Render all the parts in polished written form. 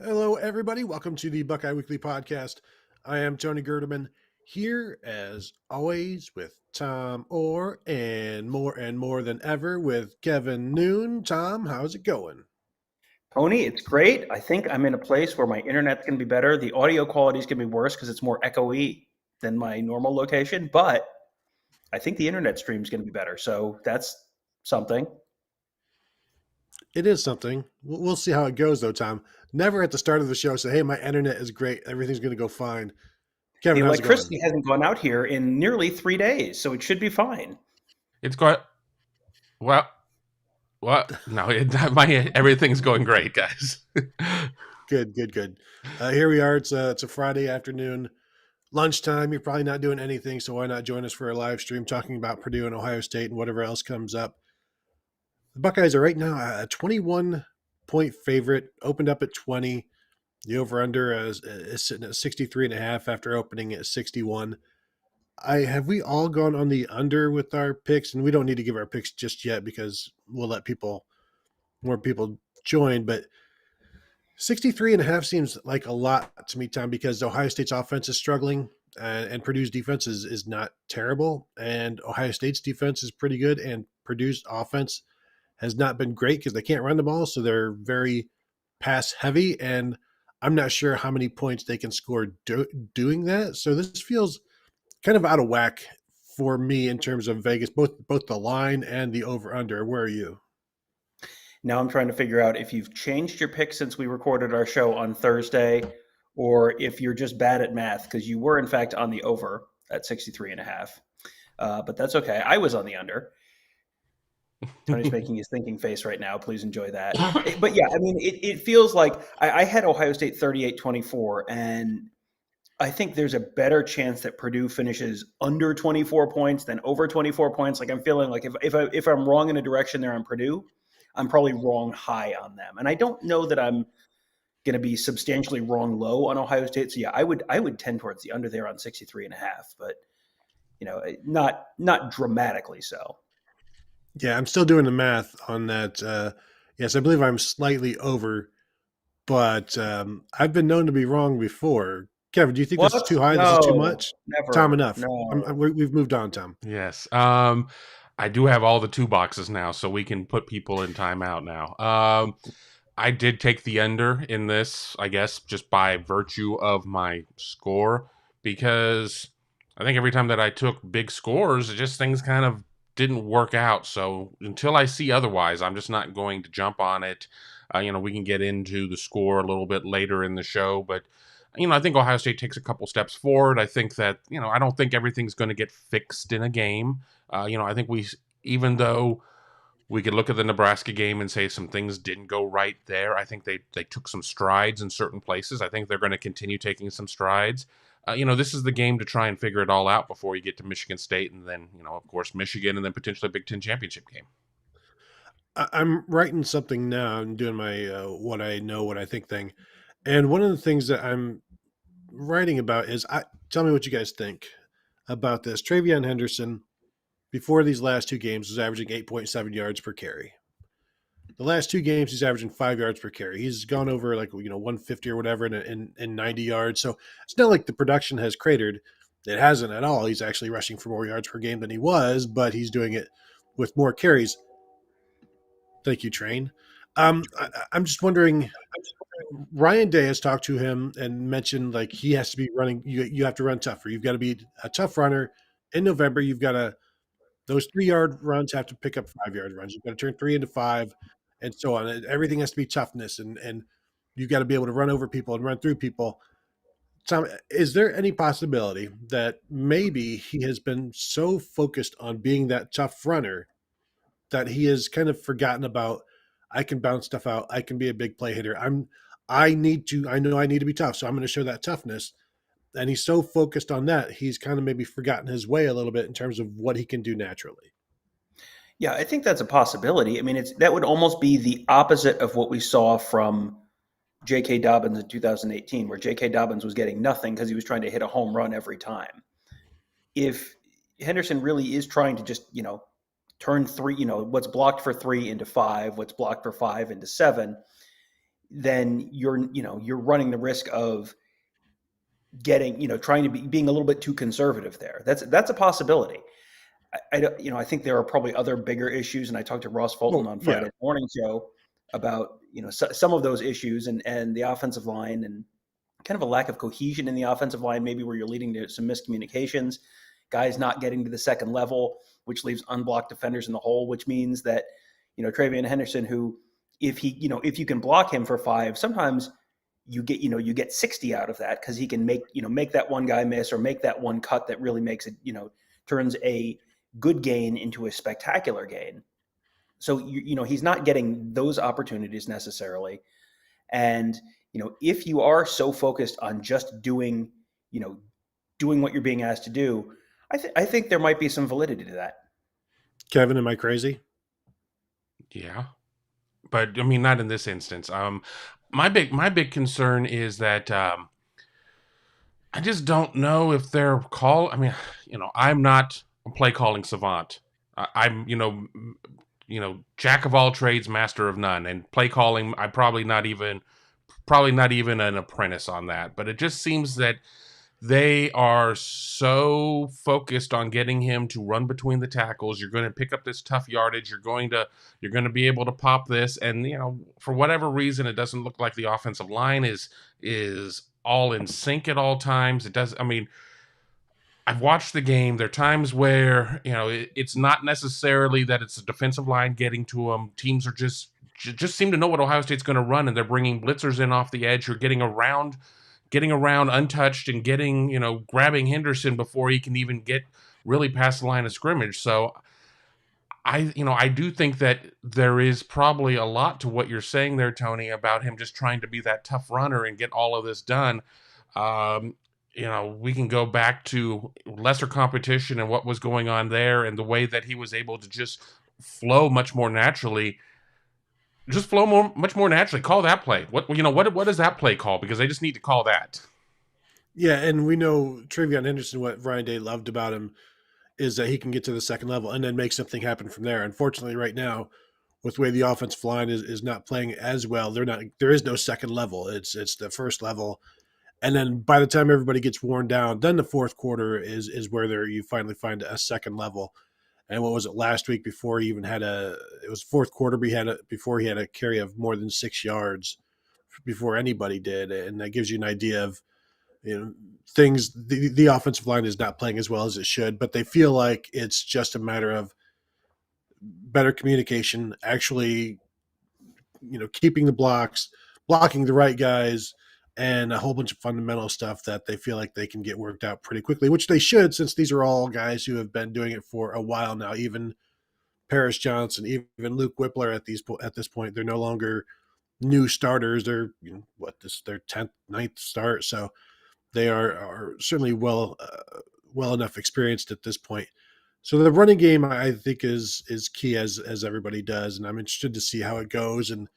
Hello, everybody. Welcome to the Buckeye Weekly podcast. I am Tony Gerdeman, here as always with Tom Orr and more than ever with Kevin Noon. Tom, how's it going? Tony, it's great. I think I'm in a place where my internet's going to be better. The audio quality is going to be worse because it's more echoey than my normal location, but I think the internet stream is going to be better. So that's something. It is something. We'll see how it goes, though, Tom. Never at the start of the show say, hey, my internet is great. Everything's going to go fine. The Kevin, how's it going? electricity hasn't gone out here in nearly 3 days, so it should be fine. It's going well. What? No, everything's going great, guys. Good. Here we are. It's a Friday afternoon. Lunchtime. You're probably not doing anything, so why not join us for a live stream talking about Purdue and Ohio State and whatever else comes up. The Buckeyes are right now a 21-point favorite, opened up at 20. The over-under is sitting at 63.5 after opening at 61. Have we all gone on the under with our picks? And we don't need to give our picks just yet because we'll let more people join. But 63.5 seems like a lot to me, Tom, because Ohio State's offense is struggling and Purdue's defense is not terrible. And Ohio State's defense is pretty good, and Purdue's offense has not been great because they can't run the ball, so they're very pass heavy, and I'm not sure how many points they can score doing that. So this feels kind of out of whack for me in terms of Vegas, both the line and the over under. Where are you? Now I'm trying to figure out if you've changed your pick since we recorded our show on Thursday, or if you're just bad at math because you were in fact on the over at 63.5. But that's okay. I was on the under. Tony's making his thinking face right now. Please enjoy that. But yeah, I mean, it feels like I had Ohio State 38-24, and I think there's a better chance that Purdue finishes under 24 points than over 24 points. Like I'm feeling like if I'm wrong in a direction there on Purdue, I'm probably wrong high on them. And I don't know that I'm going to be substantially wrong low on Ohio State. So yeah, I would tend towards the under there on 63.5, but not dramatically so. Yeah, I'm still doing the math on that. Yes, I believe I'm slightly over, but I've been known to be wrong before. Kevin, do you think this is What? too high? This is too No, much? Tom, never. enough. No. We've moved on, Tom. Yes. I do have all the 2 boxes now, so we can put people in timeout now. I did take the under in this, I guess, just by virtue of my score, because I think every time that I took big scores, things kind of didn't work out. So until I see otherwise, I'm just not going to jump on it. We can get into the score a little bit later in the show, but I think Ohio State takes a couple steps forward. I think that, I don't think everything's going to get fixed in a game. I think even though we could look at the Nebraska game and say some things didn't go right there, I think they took some strides in certain places. I think they're going to continue taking some strides. This is the game to try and figure it all out before you get to Michigan State and then, of course, Michigan and then potentially a Big Ten championship game. I'm writing something now. I'm doing my what I know, what I think thing. And one of the things that I'm writing about is tell me what you guys think about this. TreVeyon Henderson, before these last 2 games, was averaging 8.7 yards per carry. The last 2 games, he's averaging 5 yards per carry. He's gone over 150 or whatever in 90 yards. So it's not like the production has cratered. It hasn't at all. He's actually rushing for more yards per game than he was, but he's doing it with more carries. Thank you, Train. I'm just wondering. Ryan Day has talked to him and mentioned he has to be running. You have to run tougher. You've got to be a tough runner. In November, you've got to those 3-yard runs have to pick up 5-yard runs. You've got to turn 3 into 5, and so on. Everything has to be toughness, and you've got to be able to run over people and run through people. Tom, is there any possibility that maybe he has been so focused on being that tough runner that he has kind of forgotten about, I can bounce stuff out, I can be a big play hitter. I know I need to be tough, so I'm going to show that toughness. And he's so focused on that, he's kind of maybe forgotten his way a little bit in terms of what he can do naturally. Yeah, I think that's a possibility. I mean, that would almost be the opposite of what we saw from J.K. Dobbins in 2018, where J.K. Dobbins was getting nothing because he was trying to hit a home run every time. If Henderson really is trying to just, turn 3, what's blocked for 3 into 5, what's blocked for 5 into 7, then you're running the risk of getting, trying to being a little bit too conservative there. That's a possibility. I think there are probably other bigger issues, and I talked to Ross Fulton on Yeah. Friday morning show about some of those issues and the offensive line and kind of a lack of cohesion in the offensive line, maybe where you're leading to some miscommunications, guys not getting to the second level, which leaves unblocked defenders in the hole, which means that Travion Henderson, who if you can block him for 5, sometimes you get 60 out of that because he can make that one guy miss or make that one cut that really makes it, turns a good gain into a spectacular gain. So he's not getting those opportunities necessarily. And if you are so focused on just doing what you're being asked to do, I think there might be some validity to that. Kevin, am I crazy? Yeah, but I mean, not in this instance. My big concern is that I just don't know if they're I mean, I'm not a play calling savant. I'm jack of all trades, master of none, and play calling. I'm probably not even an apprentice on that. But it just seems that they are so focused on getting him to run between the tackles. You're going to pick up this tough yardage. You're going to be able to pop this, and for whatever reason, it doesn't look like the offensive line is all in sync at all times. It does. I mean, I've watched the game. There are times where it's not necessarily that it's the defensive line getting to them. Teams are just seem to know what Ohio State's going to run, and they're bringing blitzers in off the edge. You're getting around untouched and grabbing Henderson before he can even get really past the line of scrimmage. So I do think that there is probably a lot to what you're saying there, Tony, about him just trying to be that tough runner and get all of this done. We can go back to lesser competition and what was going on there and the way that he was able to just flow much more naturally. Much more naturally. Call that play. What is that play called? Because they just need to call that. Yeah, and we know Travion Henderson, what Ryan Day loved about him is that he can get to the second level and then make something happen from there. Unfortunately, right now, with the way the offensive line is not playing as well, there is no second level. It's the first level. And then by the time everybody gets worn down, then the fourth quarter is where you finally find a second level. And what was it last week before he even it was fourth quarter before he had a carry of more than 6 yards before anybody did. And that gives you an idea of, things, the offensive line is not playing as well as it should, but they feel like it's just a matter of better communication, actually, keeping the blocking the right guys, and a whole bunch of fundamental stuff that they feel like they can get worked out pretty quickly, which they should, since these are all guys who have been doing it for a while now. Even Paris Johnson, even Luke Whippler at this point, they're no longer new starters. They're their 10th, 9th start, so they are certainly well enough experienced at this point. So the running game, I think, is key, as everybody does, and I'm interested to see how it goes and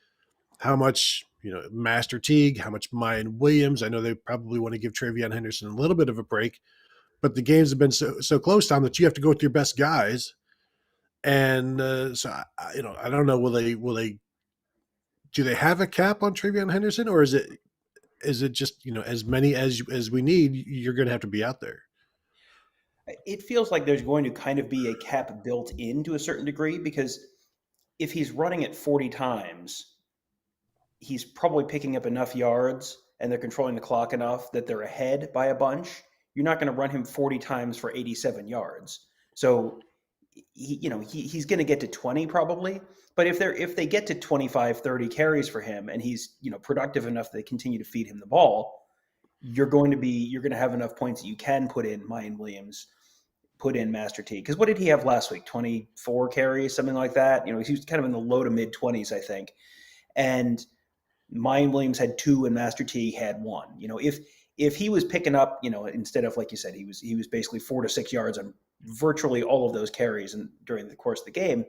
how much Master Teague, how much Mayan Williams. I know they probably want to give Travion Henderson a little bit of a break, but the games have been so close, Tom, that you have to go with your best guys. And so I don't know. Will they? Do they have a cap on Travion Henderson, or is it just as many as we need? You're going to have to be out there. It feels like there's going to kind of be a cap built in to a certain degree, because if he's running it 40 times, he's probably picking up enough yards and they're controlling the clock enough that they're ahead by a bunch. You're not going to run him 40 times for 87 yards. So he's going to get to 20 probably. But if they get to 25, 30 carries for him and he's productive enough that they continue to feed him the ball, you're going to have enough points that you can put in Mayan Williams, put in Master T. Because what did he have last week? 24 carries, something like that. He was kind of in the low to mid 20s, I think. And Mayan Williams had 2 and Master T had 1. If he was picking up, instead of, like you said, he was basically 4 to 6 yards on virtually all of those carries and during the course of the game.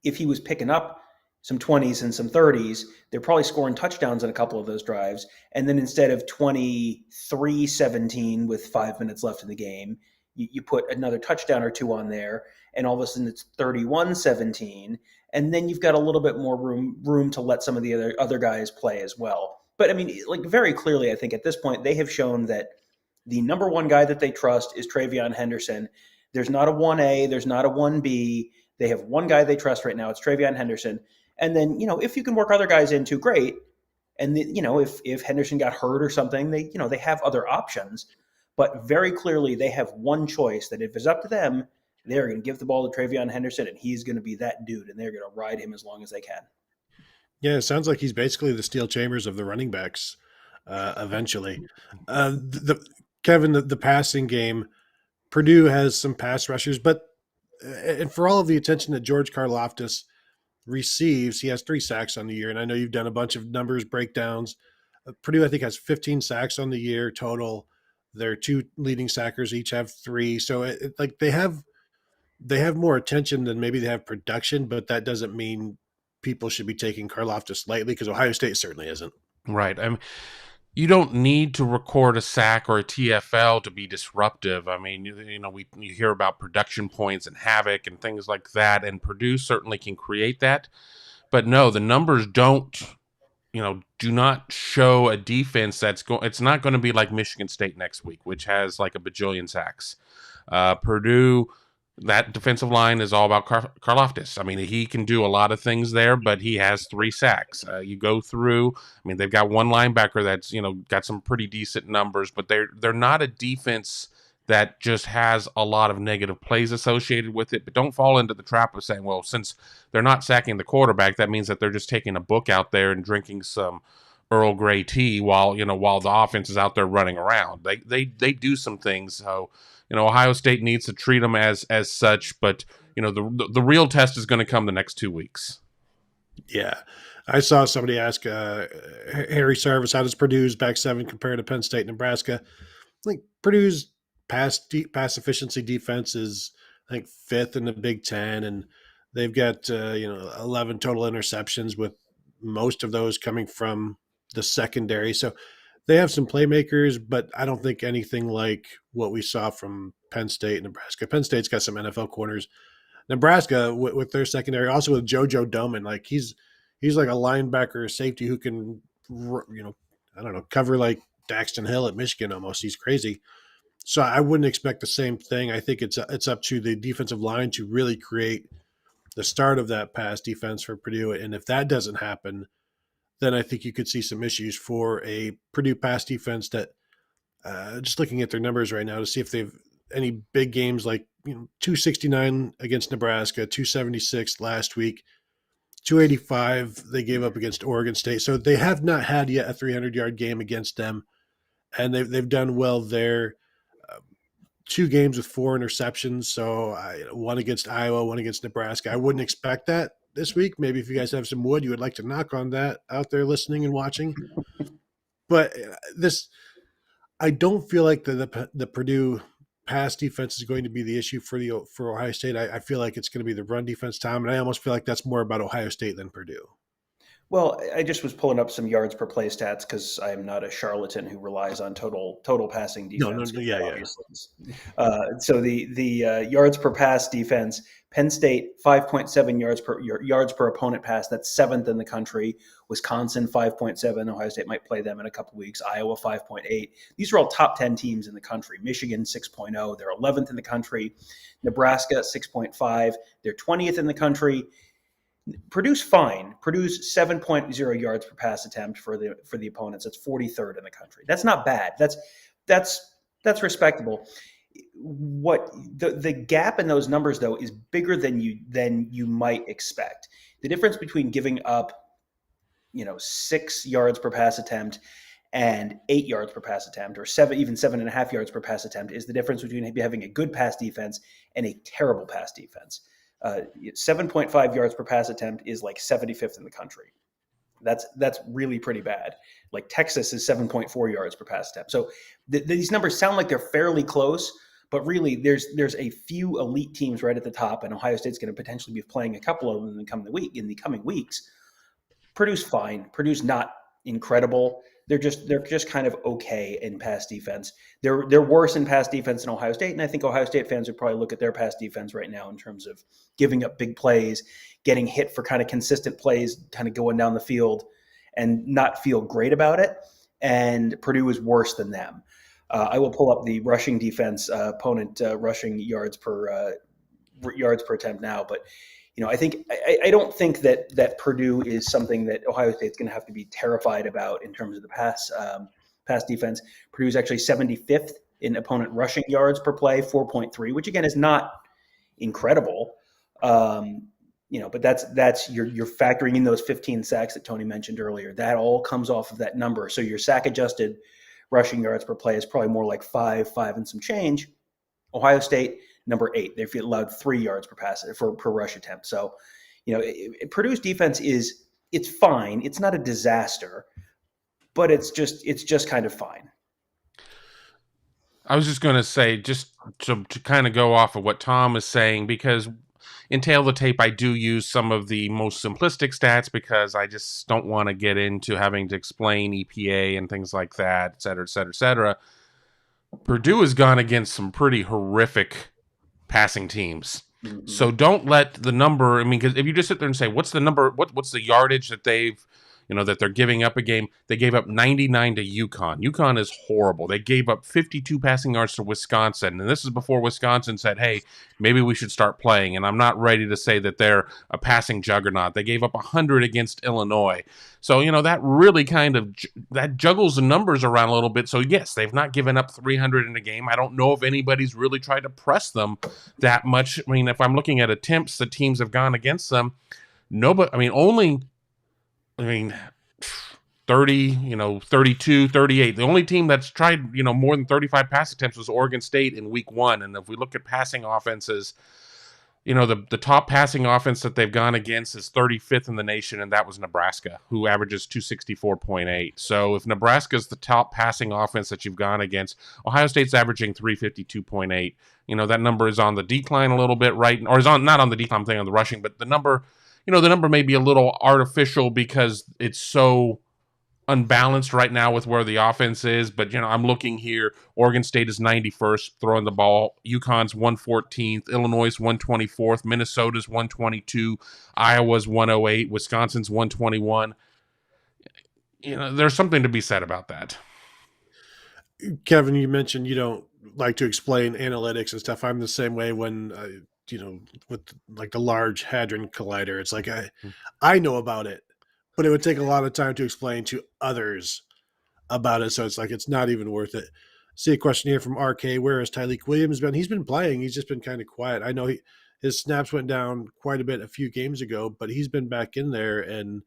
If he was picking up some 20s and some 30s, they're probably scoring touchdowns on a couple of those drives. And then instead of 23-17 with 5 minutes left in the game, you put another touchdown or two on there, and all of a sudden it's 31-17, and then you've got a little bit more room to let some of the other guys play as well. But I mean, like, very clearly, I think at this point they have shown that the number one guy that they trust is TreVeyon Henderson. There's not a 1A, there's not a 1B. They have one guy they trust right now. It's TreVeyon Henderson. And then, if you can work other guys into, great. And if Henderson got hurt or something, they have other options. But very clearly, they have one choice that if it's up to them, they're going to give the ball to TreVeyon Henderson, and he's going to be that dude, and they're going to ride him as long as they can. Yeah, it sounds like he's basically the Steel Chambers of the running backs eventually. Kevin, the passing game, Purdue has some pass rushers, but and for all of the attention that George Karlaftis receives, he has 3 sacks on the year. And I know you've done a bunch of numbers breakdowns. Purdue, I think, has 15 sacks on the year total. Their 2 leading sackers each have 3. So like they have more attention than maybe they have production, but that doesn't mean people should be taking Karlaftis lightly, because Ohio State certainly isn't. Right. You don't need to record a sack or a TFL to be disruptive. I mean, you hear about production points and havoc and things like that, and Purdue certainly can create that. But no, the numbers do not show a defense it's not going to be like Michigan State next week, which has like a bajillion sacks. Purdue, that defensive line is all about Karlaftis. I mean, he can do a lot of things there, but he has 3 sacks. You go through, I mean, they've got one linebacker that's, got some pretty decent numbers, but they're not a defense that just has a lot of negative plays associated with it. But don't fall into the trap of saying, well, since they're not sacking the quarterback, that means that they're just taking a book out there and drinking some Earl Grey tea while the offense is out there running around. They do some things. So, Ohio State needs to treat them as such, but the real test is going to come the next 2 weeks. Yeah, I saw somebody ask Harry Sarvis, how does Purdue's back 7 compare to Penn State and Nebraska? I think Purdue's pass efficiency defense is, I think, 5th in the Big Ten, and they've got 11 total interceptions, with most of those coming from the secondary. So they have some playmakers, but I don't think anything like what we saw from Penn State and Nebraska. Penn State's got some NFL corners. Nebraska, with their secondary, also with JoJo Doman, like he's like a linebacker safety who can, cover like Daxton Hill at Michigan almost. He's crazy. So I wouldn't expect the same thing. I think it's up to the defensive line to really create the start of that pass defense for Purdue. And if that doesn't happen, then I think you could see some issues for a Purdue pass defense that, just looking at their numbers right now to see if they've any big games, like 269 against Nebraska, 276 last week, 285 they gave up against Oregon State. So they have not had yet a 300-yard game against them, and they've done well there. 2 games with 4 interceptions, so one against Iowa, one against Nebraska. I wouldn't expect that this week. Maybe if you guys have some wood, you would like to knock on that out there listening and watching. But I don't feel like the Purdue pass defense is going to be the issue for Ohio State. I feel like it's going to be the run defense, Tom, and I almost feel like that's more about Ohio State than Purdue. Well, I just was pulling up some yards per play stats because I'm not a charlatan who relies on total passing defense. No, yeah. So the yards per pass defense, Penn State 5.7 yards per opponent pass. That's 7th in the country. Wisconsin 5.7. Ohio State might play them in a couple of weeks. Iowa 5.8. These are all top 10 teams in the country. Michigan 6.0. They're 11th in the country. Nebraska 6.5. They're 20th in the country. Purdue's fine. Purdue's 7.0 yards per pass attempt for the opponents. That's 43rd in the country. That's not bad. That's respectable. What the gap in those numbers though is bigger than you might expect. The difference between giving up 6 yards per pass attempt and 8 yards per pass attempt, or 7.5 yards per pass attempt, is the difference between having a good pass defense and a terrible pass defense. 7.5 yards per pass attempt is like 75th in the country. That's really pretty bad. Like Texas is 7.4 yards per pass attempt. So these numbers sound like they're fairly close, but really there's a few elite teams right at the top, and Ohio State's going to potentially be playing a couple of them in the coming weeks. Purdue's fine. Purdue's not incredible. They're just kind of okay in pass defense. They're worse in pass defense than Ohio State, and I think Ohio State fans would probably look at their pass defense right now in terms of giving up big plays, getting hit for kind of consistent plays, kind of going down the field, and not feel great about it. And Purdue is worse than them. I will pull up the rushing defense opponent rushing yards per attempt now, but I don't think that Purdue is something that Ohio State's going to have to be terrified about in terms of the pass defense. Purdue is actually 75th in opponent rushing yards per play, 4.3, which again is not incredible. But that's you're factoring in those 15 sacks that Tony mentioned earlier. That all comes off of that number. So your sack adjusted rushing yards per play is probably more like five and some change. Ohio State, number 8. They've allowed 3 yards per rush attempt. So, Purdue's defense it's fine. It's not a disaster, but it's just kind of fine. I was just going to say, just to kind of go off of what Tom is saying, because in Tail the Tape, I do use some of the most simplistic stats because I just don't want to get into having to explain EPA and things like that, et cetera, et cetera, et cetera. Purdue has gone against some pretty horrific passing teams. Mm-hmm. So don't let the number, because if you just sit there and say, what's the number, what's the yardage that that they're giving up a game, they gave up 99 to UConn. UConn is horrible. They gave up 52 passing yards to Wisconsin, and this is before Wisconsin said, hey, maybe we should start playing, and I'm not ready to say that they're a passing juggernaut. They gave up 100 against Illinois. So, that really kind of, that juggles the numbers around a little bit. So, yes, they've not given up 300 in a game. I don't know if anybody's really tried to press them that much. If I'm looking at attempts that teams have gone against them, only 30, 32, 38. The only team that's tried, more than 35 pass attempts was Oregon State in week 1. And if we look at passing offenses, the top passing offense that they've gone against is 35th in the nation, and that was Nebraska, who averages 264.8. So if Nebraska's the top passing offense that you've gone against, Ohio State's averaging 352.8. That number is on the decline a little bit, right? Or is not on the decline, I'm thinking on the rushing, but the number may be a little artificial because it's so unbalanced right now with where the offense is. But, I'm looking here. Oregon State is 91st throwing the ball. UConn's 114th. Illinois is 124th. Minnesota's 122. Iowa's 108. Wisconsin's 121. There's something to be said about that. Kevin, you mentioned you don't like to explain analytics and stuff. I'm the same way when with like the Large Hadron Collider. It's like I know about it, but it would take a lot of time to explain to others about it. So it's like it's not even worth it. See a question here from RK. Where has Tyleik Williams been? He's been playing. He's just been kind of quiet. I know his snaps went down quite a bit a few games ago, but he's been back in there. And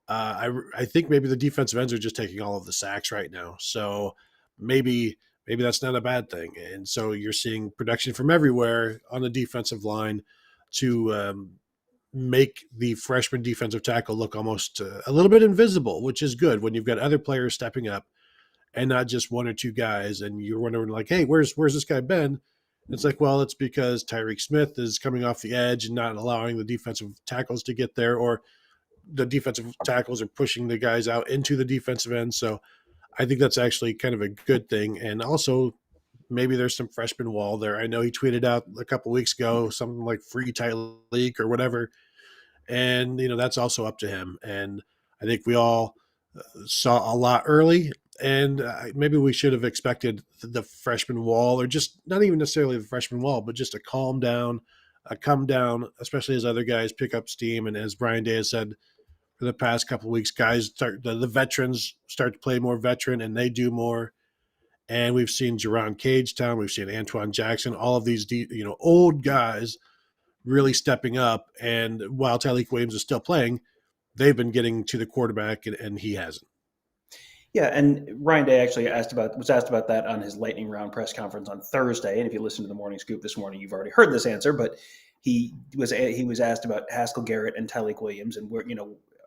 I think maybe the defensive ends are just taking all of the sacks right now. So maybe that's not a bad thing. And so you're seeing production from everywhere on the defensive line to make the freshman defensive tackle look almost a little bit invisible, which is good when you've got other players stepping up and not just one or two guys. And you're wondering like, hey, where's this guy been? It's like, well, it's because Tyreek Smith is coming off the edge and not allowing the defensive tackles to get there, or the defensive tackles are pushing the guys out into the defensive end. So I think that's actually kind of a good thing. And also maybe there's some freshman wall there. I know he tweeted out a couple weeks ago something like free Tyleik or whatever. And, that's also up to him. And I think we all saw a lot early, and maybe we should have expected the freshman wall, or just not even necessarily the freshman wall, but just a come down, especially as other guys pick up steam. And as Brian Day has said, for the past couple of weeks, guys the veterans start to play more veteran, and they do more. And we've seen Jerron Cagetown, we've seen Antoine Jackson, all of these old guys really stepping up. And while Tyleik Williams is still playing, they've been getting to the quarterback, and he hasn't. Yeah, and Ryan Day actually was asked about that on his lightning round press conference on Thursday. And if you listen to the Morning Scoop this morning, you've already heard this answer. But he was asked about Haskell Garrett and Tyleik Williams, and where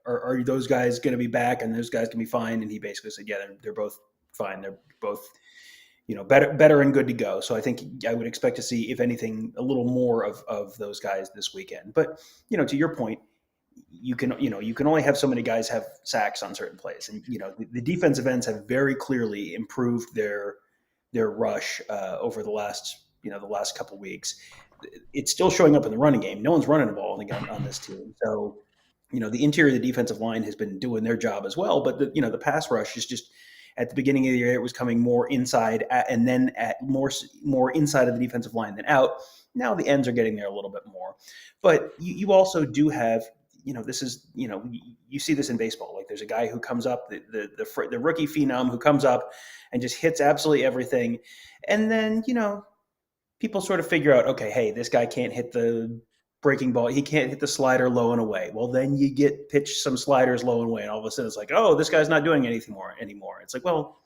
are those guys going to be back, and those guys can be fine? And he basically said, yeah, they're both fine. They're both better and good to go. So I think I would expect to see, if anything, a little more of those guys this weekend. But to your point, you can only have so many guys have sacks on certain plays, and the defensive ends have very clearly improved their rush over the last couple weeks. It's still showing up in the running game. No one's running the ball on this team, so the interior of the defensive line has been doing their job as well. But the pass rush is just, at the beginning of the year, it was coming more inside and then at more inside of the defensive line than out. Now the ends are getting there a little bit more, but you also do have, this is, you see this in baseball. Like, there's a guy who comes up, the rookie phenom who comes up and just hits absolutely everything, and then people sort of figure out, okay, hey, this guy can't hit the breaking ball. He can't hit the slider low and away. Well, then you get pitched some sliders low and away, and all of a sudden it's like, oh, this guy's not doing anything anymore. It's like, well,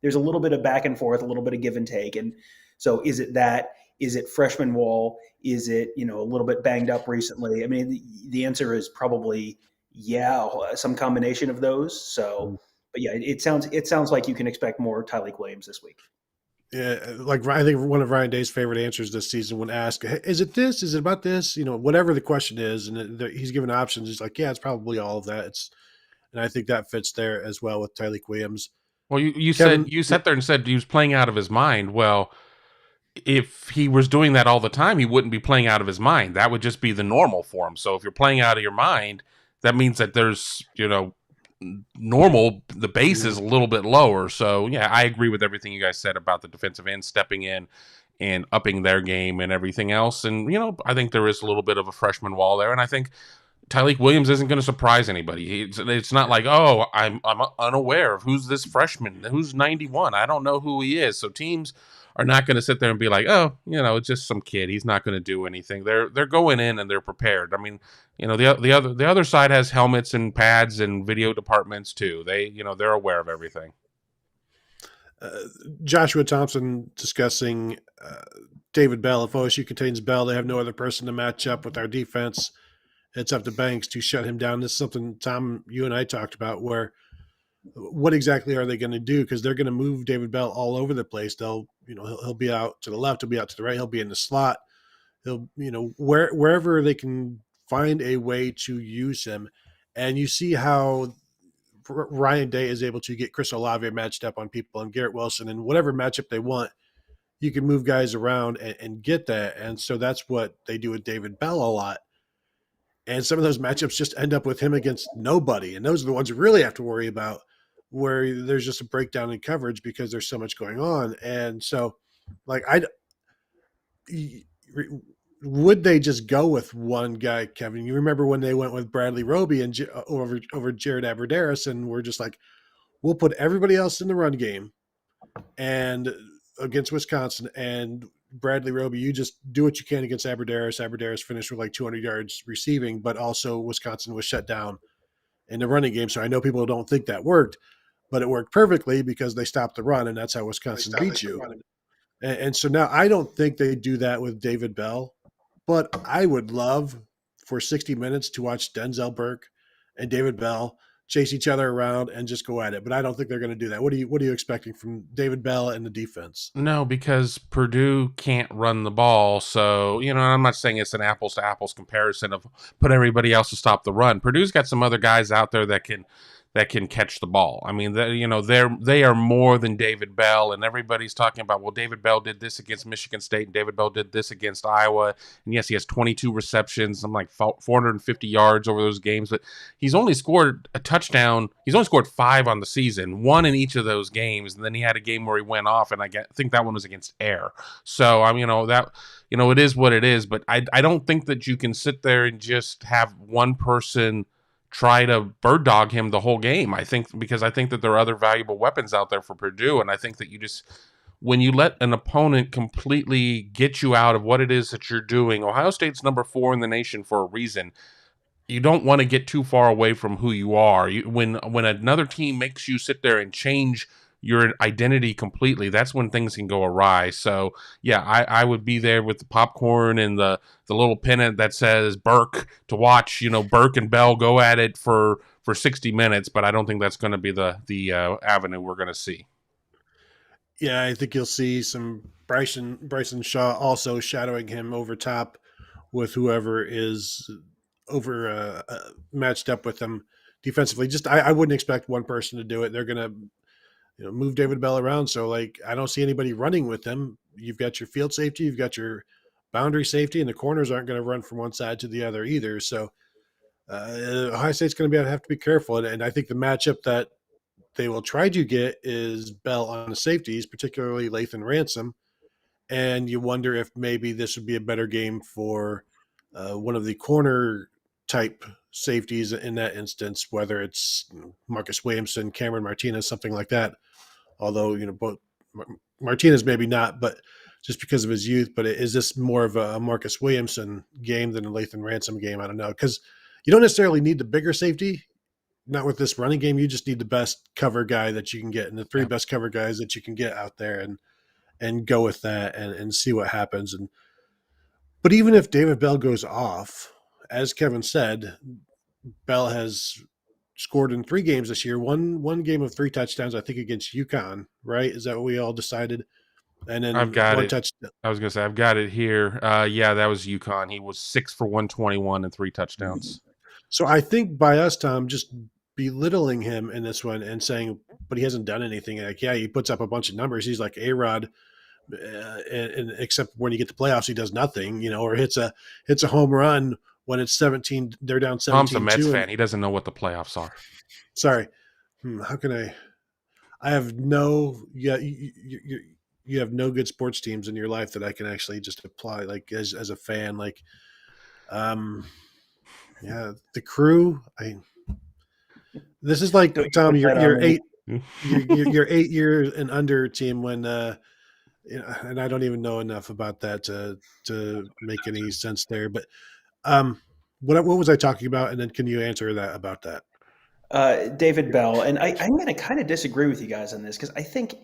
there's a little bit of back and forth, a little bit of give and take. And so is it that? Is it freshman wall? Is it, a little bit banged up recently? I mean, the answer is probably, yeah, some combination of those. So, but yeah, it sounds like you can expect more Tyleik Williams this week. Yeah, like I think one of Ryan Day's favorite answers this season, when asked, hey, "Is it this? Is it about this?" Whatever the question is, and he's given options. He's like, "Yeah, it's probably all of that." And I think that fits there as well with Tyleik Williams. Well, you Kevin, said, you sat there and said he was playing out of his mind. Well, if he was doing that all the time, he wouldn't be playing out of his mind. That would just be the normal for him. So if you're playing out of your mind, that means that there's, normal, the base is a little bit lower. So yeah, I agree with everything you guys said about the defensive end stepping in and upping their game and everything else. And, I think there is a little bit of a freshman wall there. And I think Tyleik Williams isn't going to surprise anybody. It's not like, oh, I'm unaware of who's this freshman, who's 91. I don't know who he is. So teams are not going to sit there and be like, oh, it's just some kid. He's not going to do anything. They're going in and they're prepared. I mean, the other side has helmets and pads and video departments too. They're aware of everything. Joshua Thompson discussing David Bell. If OSU contains Bell, they have no other person to match up with our defense. It's up to Banks to shut him down. This is something, Tom, you and I talked about, where what exactly are they going to do? Because they're going to move David Bell all over the place. He'll be out to the left, he'll be out to the right, he'll be in the slot. He'll, wherever they can find a way to use him. And you see how Ryan Day is able to get Chris Olave matched up on people and Garrett Wilson, and whatever matchup they want, you can move guys around and get that. And so that's what they do with David Bell a lot. And some of those matchups just end up with him against nobody. And those are the ones you really have to worry about, where there's just a breakdown in coverage because there's so much going on. And so, like, would they just go with one guy, Kevin? You remember when they went with Bradley Roby and over Jared Abbrederis, and we're just like, we'll put everybody else in the run game and against Wisconsin, and Bradley Roby, you just do what you can against Abbrederis. Abbrederis finished with like 200 yards receiving, but also Wisconsin was shut down in the running game. So I know people don't think that worked, but it worked perfectly because they stopped the run, and that's how Wisconsin beat you. And so now I don't think they do that with David Bell, but I would love for 60 minutes to watch Denzel Burke and David Bell chase each other around and just go at it. But I don't think they're going to do that. What are you expecting from David Bell and the defense? No, because Purdue can't run the ball. So, I'm not saying it's an apples to apples comparison of put everybody else to stop the run. Purdue's got some other guys out there that can catch the ball. I mean, they are more than David Bell, and everybody's talking about, well, David Bell did this against Michigan State, and David Bell did this against Iowa, and yes, he has 22 receptions, I'm like 450 yards over those games, but he's only scored a touchdown. He's only scored 5 on the season, 1 in each of those games, and then he had a game where he went off, and I think that one was against Air. So, it is what it is, but I don't think that you can sit there and just have one person try to bird dog him the whole game. I think that there are other valuable weapons out there for Purdue, and I think that when you let an opponent completely get you out of what it is that you're doing, Ohio State's number 4 in the nation for a reason. You don't want to get too far away from who you are. When another team makes you sit there and change your identity completely, that's when things can go awry. So yeah, I would be there with the popcorn and the little pennant that says Burke to watch, Burke and Bell go at it for 60 minutes, but I don't think that's going to be the avenue we're going to see. Yeah, I think you'll see some Bryson Shaw also shadowing him over top with whoever is matched up with them defensively. Just I wouldn't expect one person to do it. They're gonna move David Bell around. So like I don't see anybody running with him. You've got your field safety, you've got your boundary safety, and the corners aren't going to run from one side to the other either. So Ohio State's going to have to be careful, and I think the matchup that they will try to get is Bell on the safeties, particularly Lathan Ransom. And you wonder if maybe this would be a better game for one of the corner type safeties in that instance, whether it's Marcus Williamson, Cameron Martinez, something like that. Although, both Martinez maybe not, but just because of his youth. But is this more of a Marcus Williamson game than a Lathan Ransom game? I don't know. Because you don't necessarily need the bigger safety. Not with this running game. You just need the best cover guy that you can get, and the three best cover guys that you can get out there, and go with that and see what happens. But even if David Bell goes off, as Kevin said, Bell has scored in 3 games this year. One game of 3 touchdowns, I think, against UConn, right? Is that what we all decided? And then I've got one it. touchdown. I was going to say, I've got it here. Yeah, that was UConn. He was 6 for 121 and 3 touchdowns. So I think by us, Tom, just belittling him in this one and saying, but he hasn't done anything. Like, yeah, he puts up a bunch of numbers. He's like A-Rod, and except when you get to playoffs, he does nothing, or hits a home run when it's 17. They're down 17. Tom's a Mets fan. He doesn't know what the playoffs are. Sorry. How can I have no, you have no good sports teams in your life that I can actually just apply, like as a fan, like, yeah, the Crew. This is like, Tom, you're 8, you're 8 years and under team when, and I don't even know enough about that to make any sense there. But what was I talking about? And then can you answer that about that? David Bell. And I'm going to kind of disagree with you guys on this, because I think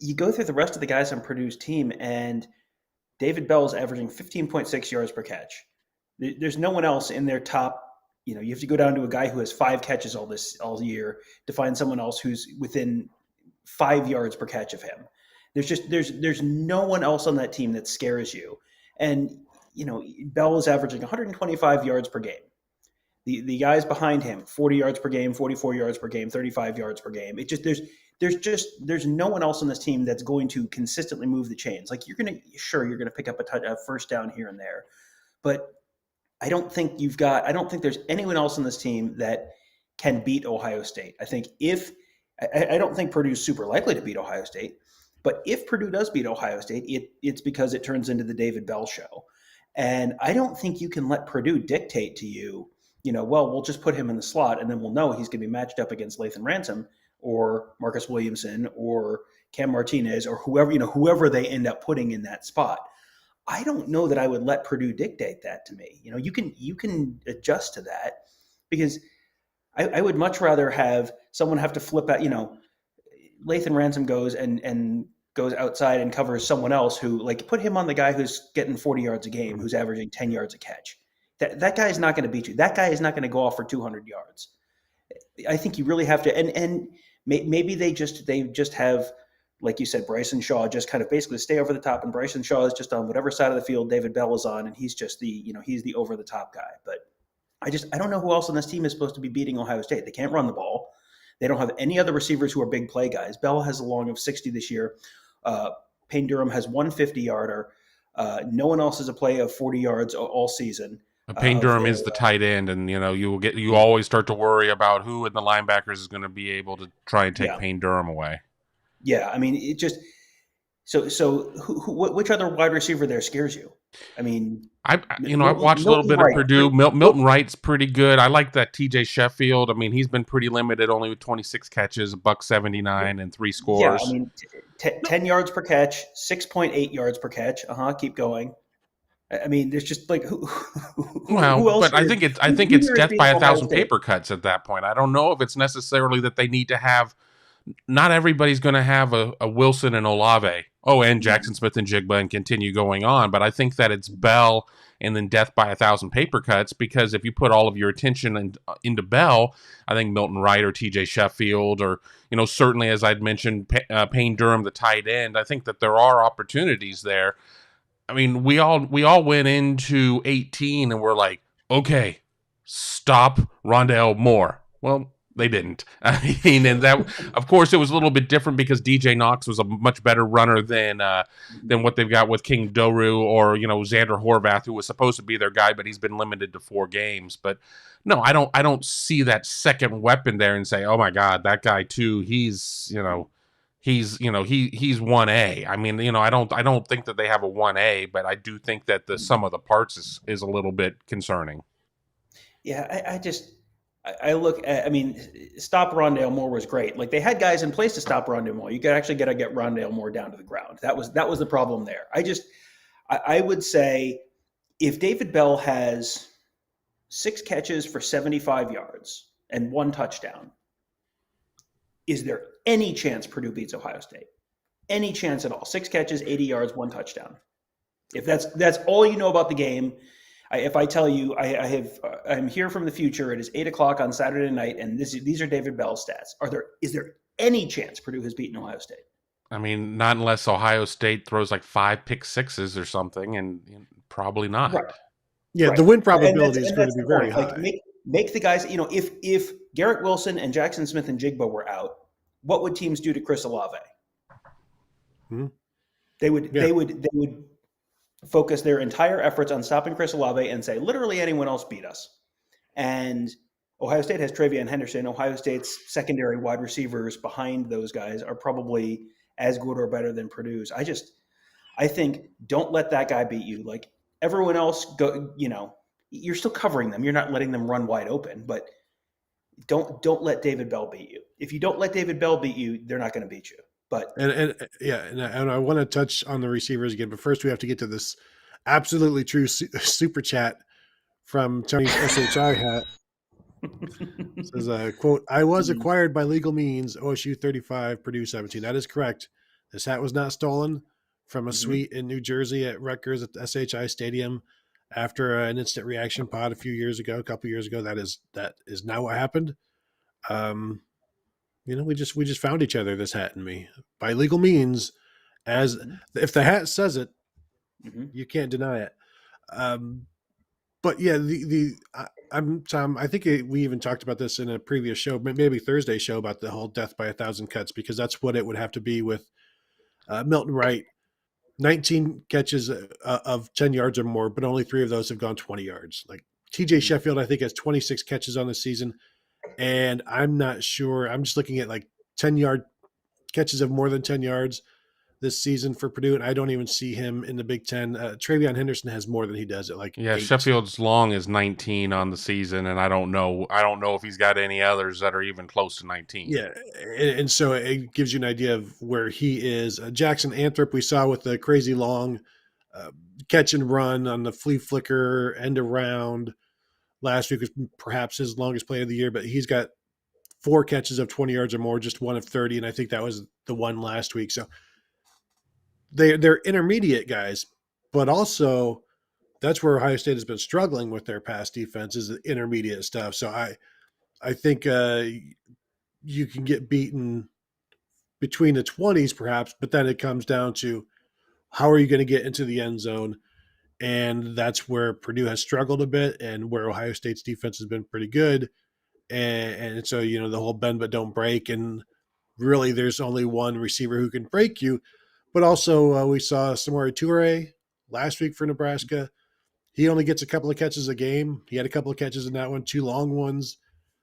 you go through the rest of the guys on Purdue's team, and David Bell is averaging 15.6 yards per catch. There's no one else in their top. You have to go down to a guy who has 5 catches all year to find someone else who's within 5 yards per catch of him. There's no one else on that team that scares you. And, Bell is averaging 125 yards per game. The guys behind him, 40 yards per game, 44 yards per game, 35 yards per game. It just there's no one else on this team that's going to consistently move the chains. Like, you're going to pick up a first down here and there, but I don't think there's anyone else on this team that can beat Ohio State. I don't think Purdue's super likely to beat Ohio State, but if Purdue does beat Ohio State, it's because it turns into the David Bell show. And I don't think you can let Purdue dictate to you, well, we'll just put him in the slot and then we'll know he's going to be matched up against Lathan Ransom or Marcus Williamson or Cam Martinez or whoever they end up putting in that spot. I don't know that I would let Purdue dictate that to me. You can adjust to that, because I would much rather have someone have to flip out. Lathan Ransom goes and goes outside and covers someone else who, like, put him on the guy who's getting 40 yards a game, who's averaging 10 yards a catch. That guy is not going to beat you. That guy is not going to go off for 200 yards. I think you really have to, and maybe they just have, like you said, Bryson Shaw just kind of basically stay over the top, and Bryson Shaw is just on whatever side of the field David Bell is on, and he's just he's the over the top guy. But I don't know who else on this team is supposed to be beating Ohio State. They can't run the ball. They don't have any other receivers who are big play guys. Bell has a long of 60 this year. Payne Durham has 150 yarder. No one else has a play of 40 yards all season. Payne Durham is the tight end, and you always start to worry about who in the linebackers is going to be able to try and take Payne Durham away. Yeah, I mean, it just so which other wide receiver there scares you? I mean, I've watched a little bit of Purdue. Milton Wright's pretty good. I like that TJ Sheffield. I mean, he's been pretty limited, only with 26 catches, $179, and 3 scores. Yeah, I mean, 10 yards per catch, 6.8 yards per catch. Keep going. I mean, there's just like who else? But I think it's death by 1,000 paper cuts at that point. I don't know if it's necessarily that they need to have. Not everybody's going to have a Wilson and Olave. Oh, and Jackson Smith and Jigba, and continue going on. But I think that it's Bell and then death by 1,000 paper cuts, because if you put all of your attention into Bell, I think Milton Wright or TJ Sheffield or, certainly as I'd mentioned, Payne Durham, the tight end, I think that there are opportunities there. I mean, we all went into 18 and we're like, okay, stop Rondale Moore. Well, they didn't. I mean, and that, of course, it was a little bit different because DJ Knox was a much better runner than what they've got with King Doru or Xander Horvath, who was supposed to be their guy, but he's been limited to 4 games. But no, I don't see that second weapon there and say, oh my God, that guy too. He's 1A. I mean, I don't think that they have a 1A, but I do think that the sum of the parts is a little bit concerning. Yeah, I look at, I mean, stop Rondale Moore was great. Like, they had guys in place to stop Rondale Moore. You could actually get Rondale Moore down to the ground. That was the problem there. I would say if David Bell has 6 catches for 75 yards and 1 touchdown, is there any chance Purdue beats Ohio State? Any chance at all? 6 catches, 80 yards, 1 touchdown. If that's all you know about the game, if I tell you I'm here from the future, it is 8:00 on Saturday night, and these are David Bell's stats. Is there any chance Purdue has beaten Ohio State? I mean, not unless Ohio State throws like 5 pick sixes or something, and probably not. Right. Yeah, right. The win probability is going to be very high. Like, make the guys, if Garrett Wilson and Jackson Smith and Jigba were out, what would teams do to Chris Olave? They would focus their entire efforts on stopping Chris Olave and say, literally anyone else beat us. And Ohio State has Travion Henderson. Ohio State's secondary wide receivers behind those guys are probably as good or better than Purdue's. I think don't let that guy beat you. Like, everyone else, you're still covering them. You're not letting them run wide open, but don't let David Bell beat you. If you don't let David Bell beat you, they're not going to beat you. But and I want to touch on the receivers again, but first we have to get to this absolutely true super chat from Tony's SHI hat. It says, quote, I was acquired by legal means, OSU 35, Purdue 17. That is correct. This hat was not stolen from a suite in New Jersey at Rutgers at the SHI Stadium after an instant reaction pod a couple years ago. That is not what happened. We just found each other, this hat and me, by legal means. As if the hat says it, you can't deny it. But yeah, I'm Tom. I think we even talked about this in a previous show, maybe Thursday show, about the whole death by 1,000 cuts, because that's what it would have to be with Milton Wright. 19 catches of 10 yards or more, but only 3 of those have gone 20 yards. Like TJ Sheffield, I think, has 26 catches on the season. And I'm not sure. I'm just looking at like 10-yard catches of more than 10 yards this season for Purdue, and I don't even see him in the Big Ten. Travion Henderson has more than he does at like 8. Sheffield's long is 19 on the season, and I don't know if he's got any others that are even close to 19. Yeah, and so it gives you an idea of where he is. Jackson Anthrop, we saw with the crazy long catch and run on the flea flicker end around. Last week was perhaps his longest play of the year, but he's got 4 catches of 20 yards or more, just 1 of 30, and I think that was the one last week. So they're intermediate guys, but also that's where Ohio State has been struggling with their pass defense, is the intermediate stuff. So I think you can get beaten between the 20s perhaps, but then it comes down to how are you going to get into the end zone? And that's where Purdue has struggled a bit, and where Ohio State's defense has been pretty good. And so, the whole bend but don't break. And really, there's only one receiver who can break you. But also, we saw Samori Toure last week for Nebraska. He only gets a couple of catches a game. He had a couple of catches in that one, 2 long ones.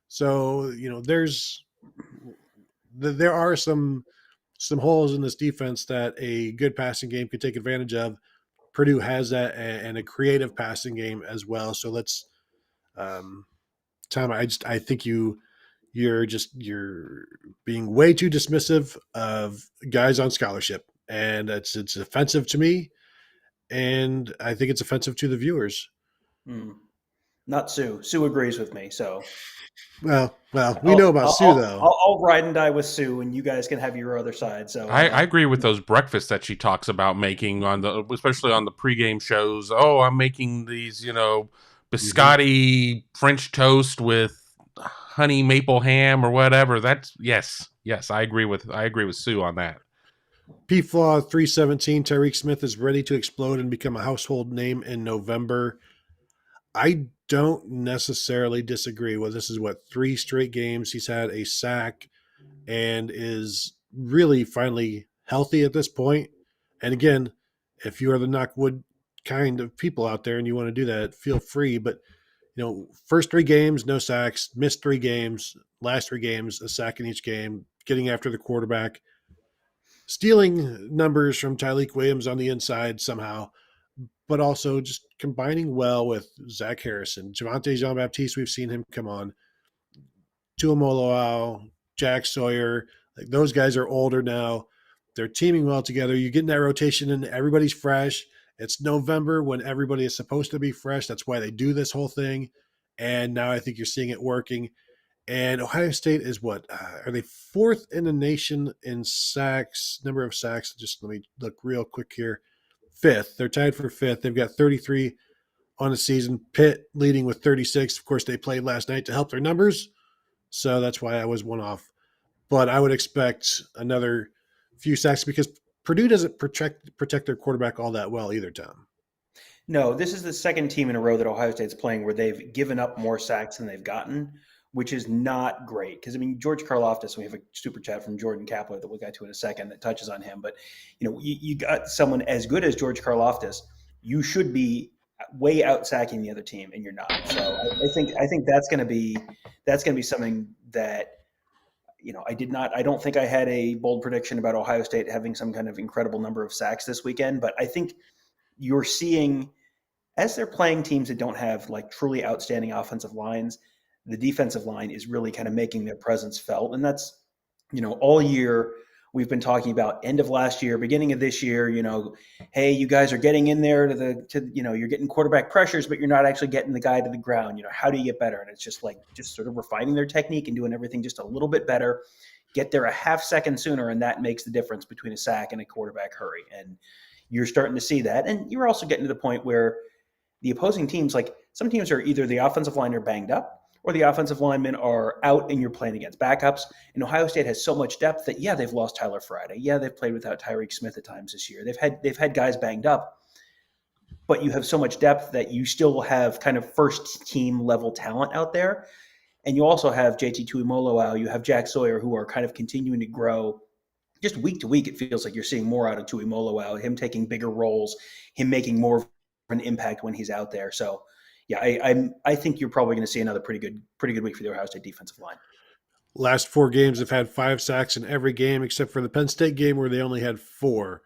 So, there are some holes in this defense that a good passing game could take advantage of. Purdue has that, and a creative passing game as well. So let's, Tom, I think you're being way too dismissive of guys on scholarship, and it's offensive to me, and I think it's offensive to the viewers. Not Sue. Sue agrees with me. So, well, we know about Sue though. I'll ride and die with Sue, and you guys can have your other side. So I agree with those breakfasts that she talks about making especially on the pregame shows. Oh, I'm making these, biscotti French toast with honey maple ham or whatever. That's yes. I agree with Sue on that. P-Flaw 317, Tyreek Smith is ready to explode and become a household name in November. I don't necessarily disagree. Well, this is what, 3 straight games he's had a sack and is really finally healthy at this point. And again, if you are the knockwood kind of people out there and you want to do that, feel free. But first 3 games, no sacks, missed 3 games, last 3 games, a sack in each game, getting after the quarterback, stealing numbers from Tyleik Williams on the inside somehow, but also just combining well with Zach Harrison. Javonte Jean-Baptiste, we've seen him come on. Tuamoloau, Jack Sawyer, like those guys are older now. They're teaming well together. You get in that rotation and everybody's fresh. It's November when everybody is supposed to be fresh. That's why they do this whole thing. And now I think you're seeing it working. And Ohio State is what? Are they 4th in the nation in sacks, number of sacks? Just let me look real quick here. 5th. They're tied for 5th. They've got 33 on the season. Pitt leading with 36. Of course, they played last night to help their numbers. So that's why I was one off. But I would expect another few sacks because Purdue doesn't protect their quarterback all that well either, Tom. No, this is the second team in a row that Ohio State's playing where they've given up more sacks than they've gotten, which is not great. Because, George Karlaftis, we have a super chat from Jordan Kapler that we'll get to in a second that touches on him. But, you got someone as good as George Karlaftis, you should be way out sacking the other team, and you're not. So I think that's going to be something that, I don't think I had a bold prediction about Ohio State having some kind of incredible number of sacks this weekend, but I think you're seeing, as they're playing teams that don't have like truly outstanding offensive lines, the defensive line is really kind of making their presence felt. And that's, all year we've been talking about end of last year, beginning of this year, hey, you guys are getting in there you're getting quarterback pressures, but you're not actually getting the guy to the ground. How do you get better? And it's just sort of refining their technique and doing everything just a little bit better, get there a half second sooner. And that makes the difference between a sack and a quarterback hurry. And you're starting to see that. And you're also getting to the point where the opposing teams, like some teams are either the offensive line are banged up or the offensive linemen are out and you're playing against backups. And Ohio State has so much depth that, yeah, they've lost Tyler Friday. Yeah, they've played without Tyreek Smith at times this year. They've had guys banged up, but you have so much depth that you still have kind of first team level talent out there. And you also have JT Tuimoloau, you have Jack Sawyer, who are kind of continuing to grow. Just week to week, it feels like you're seeing more out of Tuimoloau, him taking bigger roles, him making more of an impact when he's out there. So, yeah, I think you're probably going to see another pretty good week for the Ohio State defensive line. Last 4 games have had 5 sacks in every game except for the Penn State game where they only had 4.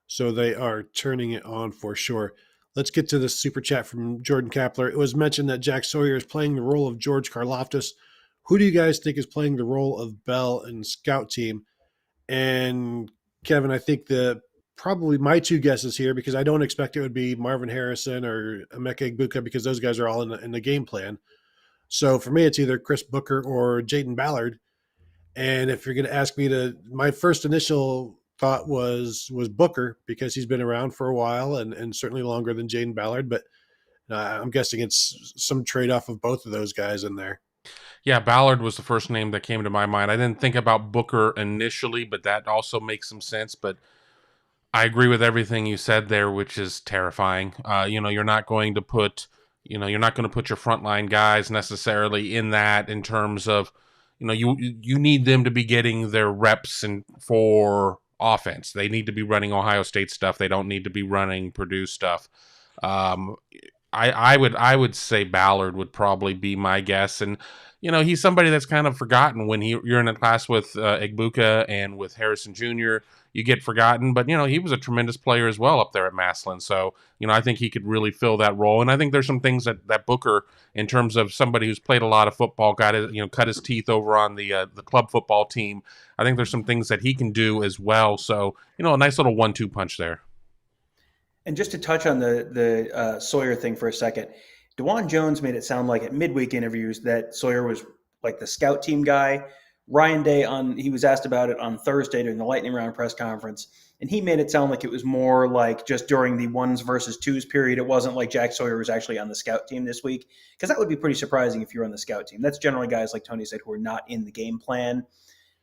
So they are turning it on for sure. Let's get to this super chat from Jordan Kapler. It was mentioned that Jack Sawyer is playing the role of George Karlaftis. Who do you guys think is playing the role of Bell and scout team? And Kevin, I think probably my 2 guesses here, because I don't expect it would be Marvin Harrison or Emeka Egbuka because those guys are all in the game plan. So for me, it's either Chris Booker or Jaden Ballard. And if you're going to ask me my first initial thought was Booker because he's been around for a while and certainly longer than Jaden Ballard. But I'm guessing it's some trade-off of both of those guys in there. Yeah, Ballard was the first name that came to my mind. I didn't think about Booker initially, but that also makes some sense. But I agree with everything you said there, which is terrifying. You're not going to put your frontline guys necessarily in that in terms of, you need them to be getting their reps and for offense. They need to be running Ohio State stuff. They don't need to be running Purdue stuff. I would say Ballard would probably be my guess. And, he's somebody that's kind of forgotten when you're in a class with Egbuka and with Harrison Jr., you get forgotten. But, he was a tremendous player as well up there at Massillon. So, I think he could really fill that role. And I think there's some things that Booker, in terms of somebody who's played a lot of football, cut his teeth over on the club football team. I think there's some things that he can do as well. So, a nice little 1-2 punch there. And just to touch on the Sawyer thing for a second, DeJuan Jones made it sound like at midweek interviews that Sawyer was like the scout team guy. Ryan Day, he was asked about it on Thursday during the lightning round press conference, and he made it sound like it was more like just during the 1s versus 2s period. It wasn't like Jack Sawyer was actually on the scout team this week, because that would be pretty surprising if you're on the scout team. That's generally guys, like Tony said, who are not in the game plan.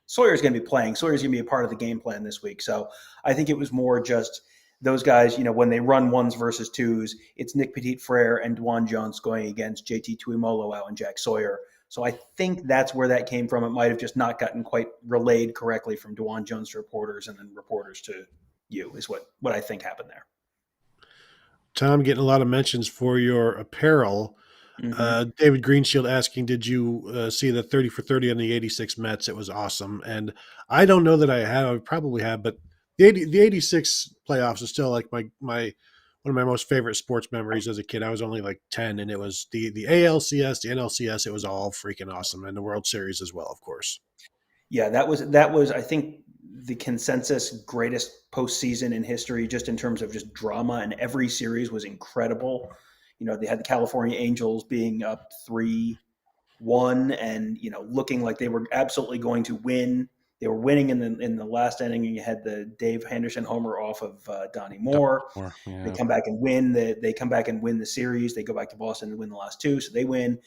Sawyer's going to be playing. Sawyer's going to be a part of the game plan this week. So I think it was more just those guys, when they run ones versus twos, it's Nick Petit-Frere and Dwan Jones going against JT Tuimoloau and Jack Sawyer. So I think that's where that came from. It might have just not gotten quite relayed correctly from Dwan Jones to reporters and then reporters to you is what I think happened there. Tom, getting a lot of mentions for your apparel. David Greenshield asking, did you see the 30 for 30 on the 86 Mets? It was awesome. And I don't know that I have. I probably have, but the 86 playoffs is still like my one of my most favorite sports memories as a kid. I was only like 10, and it was the ALCS, the NLCS. It was all freaking awesome, and the World Series as well, of course. Yeah, that was I think the consensus greatest postseason in history, just in terms of just drama, and every series was incredible. They had the California Angels being up 3-1 and looking like they were absolutely going to win. They were winning in the last inning, and you had the Dave Henderson homer off of Donnie Moore. Yeah. They come back and win. They come back and win the series. They go back to Boston and win the last two, so they win.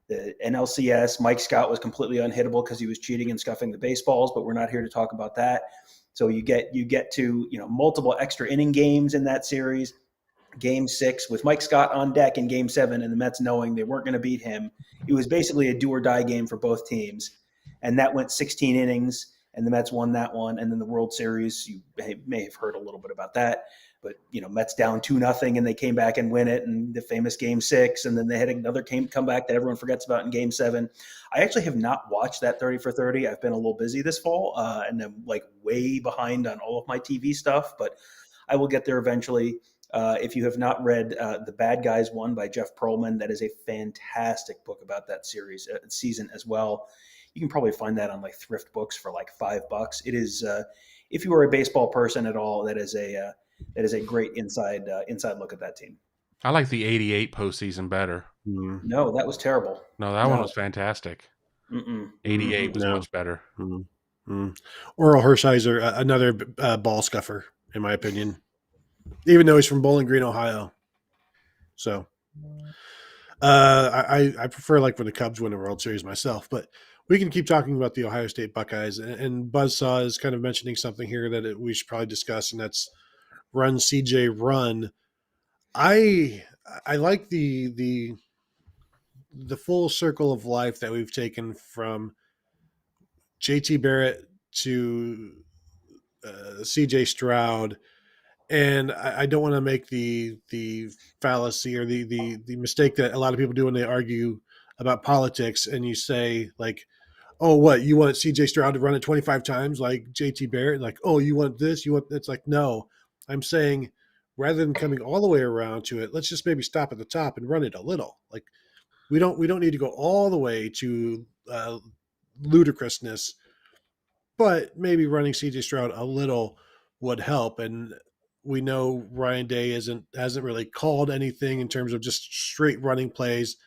The NLCS, Mike Scott was completely unhittable because he was cheating and scuffing the baseballs, but we're not here to talk about that. So you get to multiple extra inning games in that series. Game 6 with Mike Scott on deck in Game 7, and the Mets knowing they weren't going to beat him. It was basically a do or die game for both teams, and that went 16 innings, and the Mets won that one. And then the World Series, you may have heard a little bit about that, but Mets down 2-0, and they came back and win it, and the famous Game 6, and then they had another comeback that everyone forgets about in Game 7. I actually have not watched that 30 for 30. I've been a little busy this fall, and I'm like way behind on all of my TV stuff, but I will get there eventually. If you have not read The Bad Guys One by Jeff Pearlman, that is a fantastic book about that season as well. You can probably find that on like thrift books for like $5. It is, if you are a baseball person at all, that is a great inside look at that team. I like the 88 postseason better. No, that was terrible. No, that one was fantastic. 88 was much better. Oral Hershiser, another ball scuffer, in my opinion. Even though he's from Bowling Green, Ohio. So I prefer like when the Cubs win a World Series myself, but we can keep talking about the Ohio State Buckeyes. And Buzzsaw is kind of mentioning something here that we should probably discuss, and that's run CJ run. I like the full circle of life that we've taken from JT Barrett to CJ Stroud. And I don't want to make the fallacy or the mistake that a lot of people do when they argue about politics, and you say like, oh, what, you want CJ Stroud to run it 25 times like JT Barrett? Like, oh, you want this? It's like, no. I'm saying rather than coming all the way around to it, let's just maybe stop at the top and run it a little. Like we don't need to go all the way to ludicrousness, but maybe running CJ Stroud a little would help. And we know Ryan Day hasn't really called anything in terms of just straight running plays.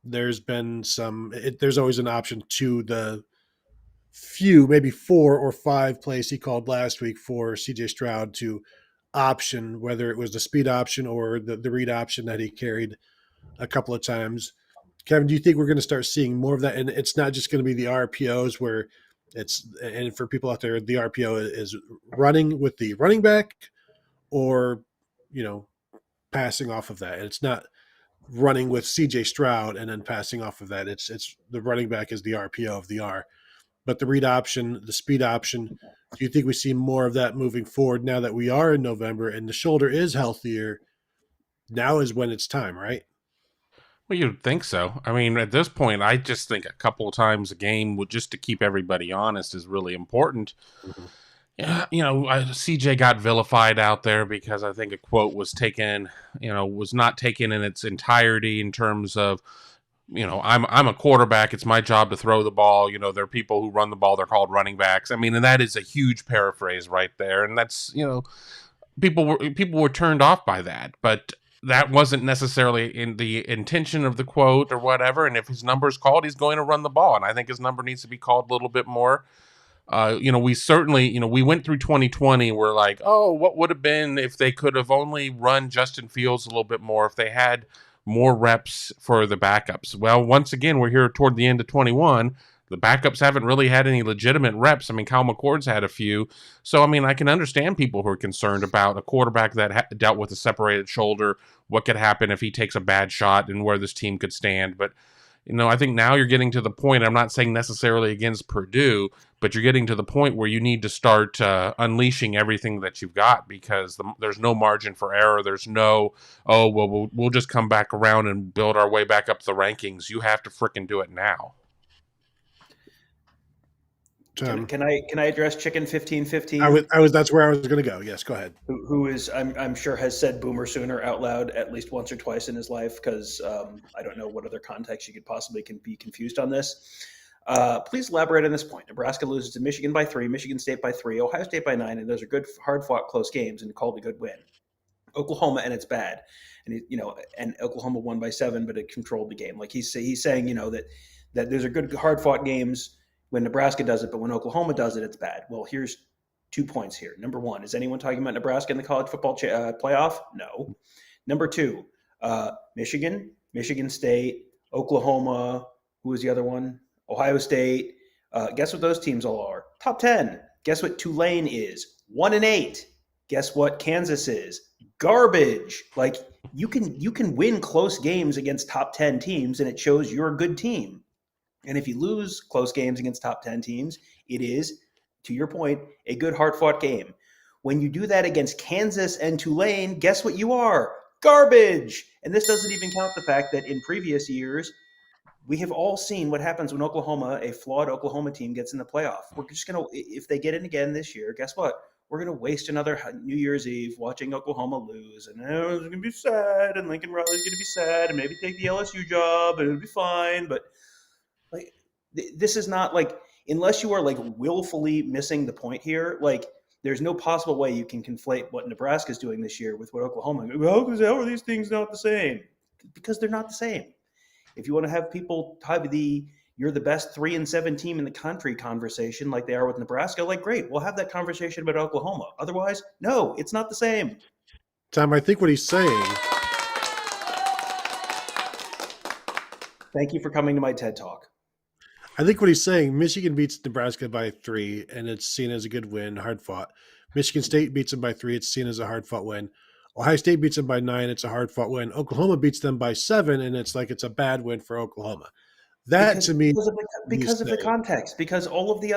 There's been there's always an option to the few, maybe 4 or 5 plays he called last week for CJ Stroud to option, whether it was the speed option or the read option that he carried a couple of times. Kevin, do you think we're going to start seeing more of that? And it's not just going to be the RPOs where and for people out there, the RPO is running with the running back, or passing off of that. And it's not running with CJ Stroud and then passing off of that. It's the running back is the RPO of the R. But the read option, the speed option, do you think we see more of that moving forward now that we are in November and the shoulder is healthier? Now is when it's time, right? Well, you'd think so. I mean, at this point, I just think a couple of times a game, just to keep everybody honest, is really important. Mm-hmm. Yeah, CJ got vilified out there because I think a quote was taken, was not taken in its entirety in terms of, I'm a quarterback. It's my job to throw the ball. There are people who run the ball. They're called running backs. I mean, and that is a huge paraphrase right there. And that's, people were turned off by that, but that wasn't necessarily in the intention of the quote or whatever. And if his number is called, he's going to run the ball. And I think his number needs to be called a little bit more. We certainly, we went through 2020. We're like, oh, what would have been if they could have only run Justin Fields a little bit more, if they had more reps for the backups. Well, once again, we're here toward the end of 21. The backups haven't really had any legitimate reps. I mean, Kyle McCord's had a few. So, I mean, I can understand people who are concerned about a quarterback that dealt with a separated shoulder, what could happen if he takes a bad shot and where this team could stand. But, I think now you're getting to the point, I'm not saying necessarily against Purdue, but you're getting to the point where you need to start unleashing everything that you've got, because there's no margin for error. There's no, oh, well, we'll just come back around and build our way back up the rankings. You have to frickin' do it now. Can I address Chicken 1515? That's where I was going to go. Yes, go ahead. Who is I'm sure has said Boomer Sooner out loud at least once or twice in his life, because I don't know what other context you could possibly be confused on this. Please elaborate on this point. Nebraska loses to Michigan by 3, Michigan State by 3, Ohio State by 9, and those are good, hard-fought, close games and called a good win. Oklahoma, and it's bad, and and Oklahoma won by 7, but it controlled the game. Like he's saying, that those are good, hard-fought games when Nebraska does it, but when Oklahoma does it, it's bad. Well, here's 2 points here. Number one, is anyone talking about Nebraska in the college football playoff? No. Number 2, Michigan, Michigan State, Oklahoma. Who was the other one? Ohio State. Guess what those teams all are? Top 10. Guess what Tulane is? 1-8. Guess what Kansas is? Garbage. Like you can win close games against top 10 teams, and it shows you're a good team. And if you lose close games against top 10 teams, it is, to your point, a good hard-fought game. When you do that against Kansas and Tulane, guess what you are? Garbage. And this doesn't even count the fact that in previous years, we have all seen what happens when Oklahoma, a flawed Oklahoma team, gets in the playoff. We're just going to, if they get in again this year, guess what? We're going to waste another New Year's Eve watching Oklahoma lose. And it's going to be sad, and Lincoln Riley's going to be sad, and maybe take the LSU job, and it'll be fine. But like, this is not like, unless you are like willfully missing the point here, like there's no possible way you can conflate what Nebraska is doing this year with what Oklahoma. How are these things not the same? Because they're not the same. If you want to have people have you're the best 3-7 team in the country conversation like they are with Nebraska, like great, we'll have that conversation about Oklahoma. Otherwise, no, it's not the same. Tom, I think what he's saying. Thank you for coming to my TED Talk. I think what he's saying, Michigan beats Nebraska by 3, and it's seen as a good win, hard fought. Michigan State beats them by 3, it's seen as a hard fought win. Ohio State beats them by 9, it's a hard fought win. Oklahoma beats them by 7, and it's like it's a bad win for Oklahoma. To me, because of the context, because of all of the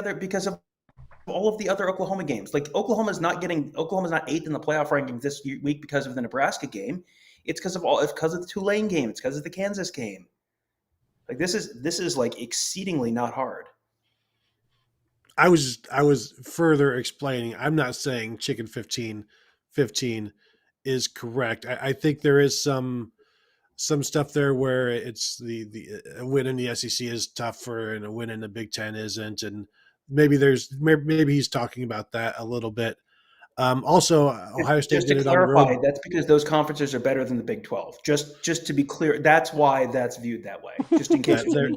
other Oklahoma games, like Oklahoma's not 8th in the playoff rankings this week because of the Nebraska game. It's because of the Tulane game. It's because of the Kansas game. Like this is like exceedingly not hard. I was further explaining. I'm not saying Chicken 15 is correct. I think there is some stuff there where it's the a win in the SEC is tougher and a win in the Big Ten isn't, and maybe he's talking about that a little bit. Also, Ohio State did it on the road. That's because those conferences are better than the Big 12. Just to be clear, that's why that's viewed that way. Just in case there's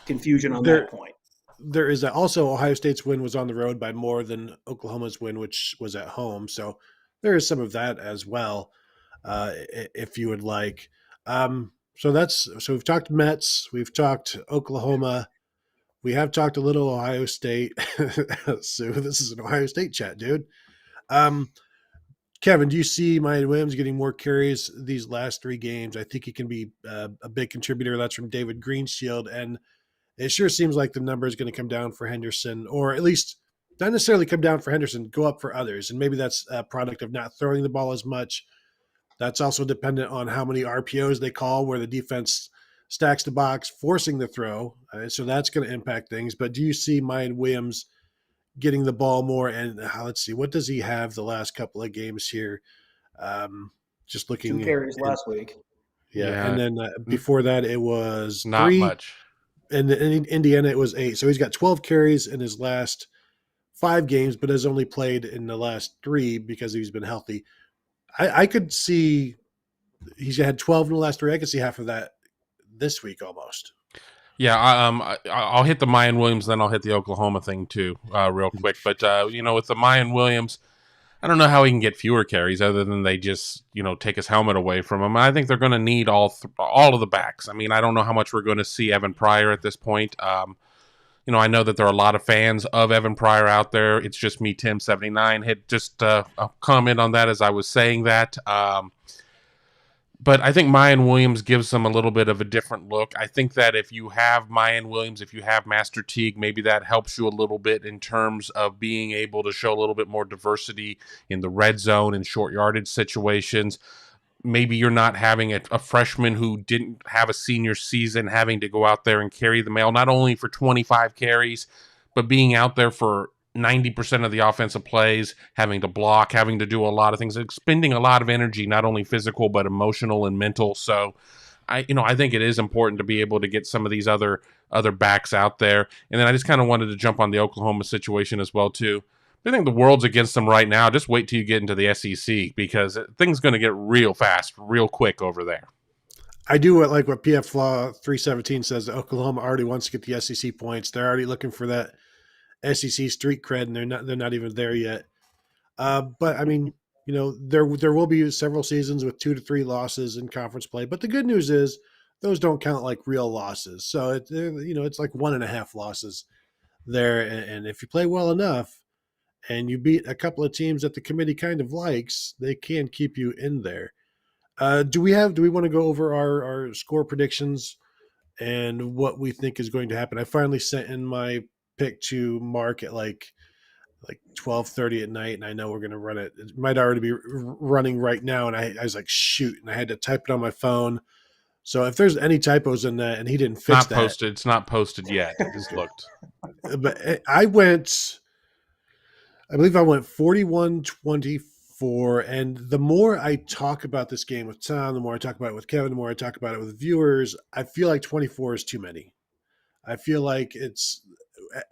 confusion on that point. There is also Ohio State's win was on the road by more than Oklahoma's win, which was at home. So there is some of that as well, if you would like. So we've talked Mets, we've talked Oklahoma, we have talked a little Ohio State. So this is an Ohio State chat, dude. Kevin, do you see Mayan Williams getting more carries these last 3 games? I think he can be a big contributor. That's from David Greenshield, and it sure seems like the number is going to come down for Henderson, or at least not necessarily come down for Henderson, go up for others. And maybe that's a product of not throwing the ball as much. That's also dependent on how many RPOs they call, where the defense stacks the box, forcing the throw. So that's going to impact things. But do you see Mayan Williams getting the ball more? And let's see, what does he have the last couple of games here? Just looking. 2 carries last week. Yeah. And then before that, it was not 3. Much. And in Indiana, it was 8. So he's got 12 carries in his last 5 games, but has only played in the last 3 because he's been healthy. I could see he's had 12 in the last 3. I could see half of that this week almost. Yeah, I'll hit the Mayan Williams, then I'll hit the Oklahoma thing too, real quick. But with the Mayan Williams, I don't know how he can get fewer carries other than they just take his helmet away from him. I think they're going to need all of the backs. I mean, I don't know how much we're going to see Evan Pryor at this point. I know that there are a lot of fans of Evan Pryor out there. It's just me, Tim79, hit just a comment on that as I was saying that. But I think Mayan Williams gives them a little bit of a different look. I think that if you have Mayan Williams, if you have Master Teague, maybe that helps you a little bit in terms of being able to show a little bit more diversity in the red zone and short yardage situations. Maybe you're not having a freshman who didn't have a senior season having to go out there and carry the mail, not only for 25 carries, but being out there for 90% of the offensive plays, having to block, having to do a lot of things, expending a lot of energy, not only physical, but emotional and mental. So I think it is important to be able to get some of these other backs out there. And then I just kind of wanted to jump on the Oklahoma situation as well, too. I think the world's against them right now. Just wait till you get into the SEC because things going to get real fast, real quick over there. I do like what PF Law 317 says. That Oklahoma already wants to get the SEC points. They're already looking for that SEC street cred, and they're not even there yet. But I mean, there will be several seasons with 2 to 3 losses in conference play. But the good news is those don't count like real losses. So it's like 1.5 losses there, and if you play well enough and you beat a couple of teams that the committee kind of likes, they can keep you in there. Do we want to go over our score predictions and what we think is going to happen? I finally sent in my pick to Mark at like 12:30 at night, and I know we're going to run it. It might already be running right now, and I was like, shoot, and I had to type it on my phone. So if there's any typos in that, and he didn't fix that. Posted. It's not posted yet. I just looked. But I believe I went 41-24, and the more I talk about this game with Tom, the more I talk about it with Kevin, the more I talk about it with viewers, I feel like 24 is too many. I feel like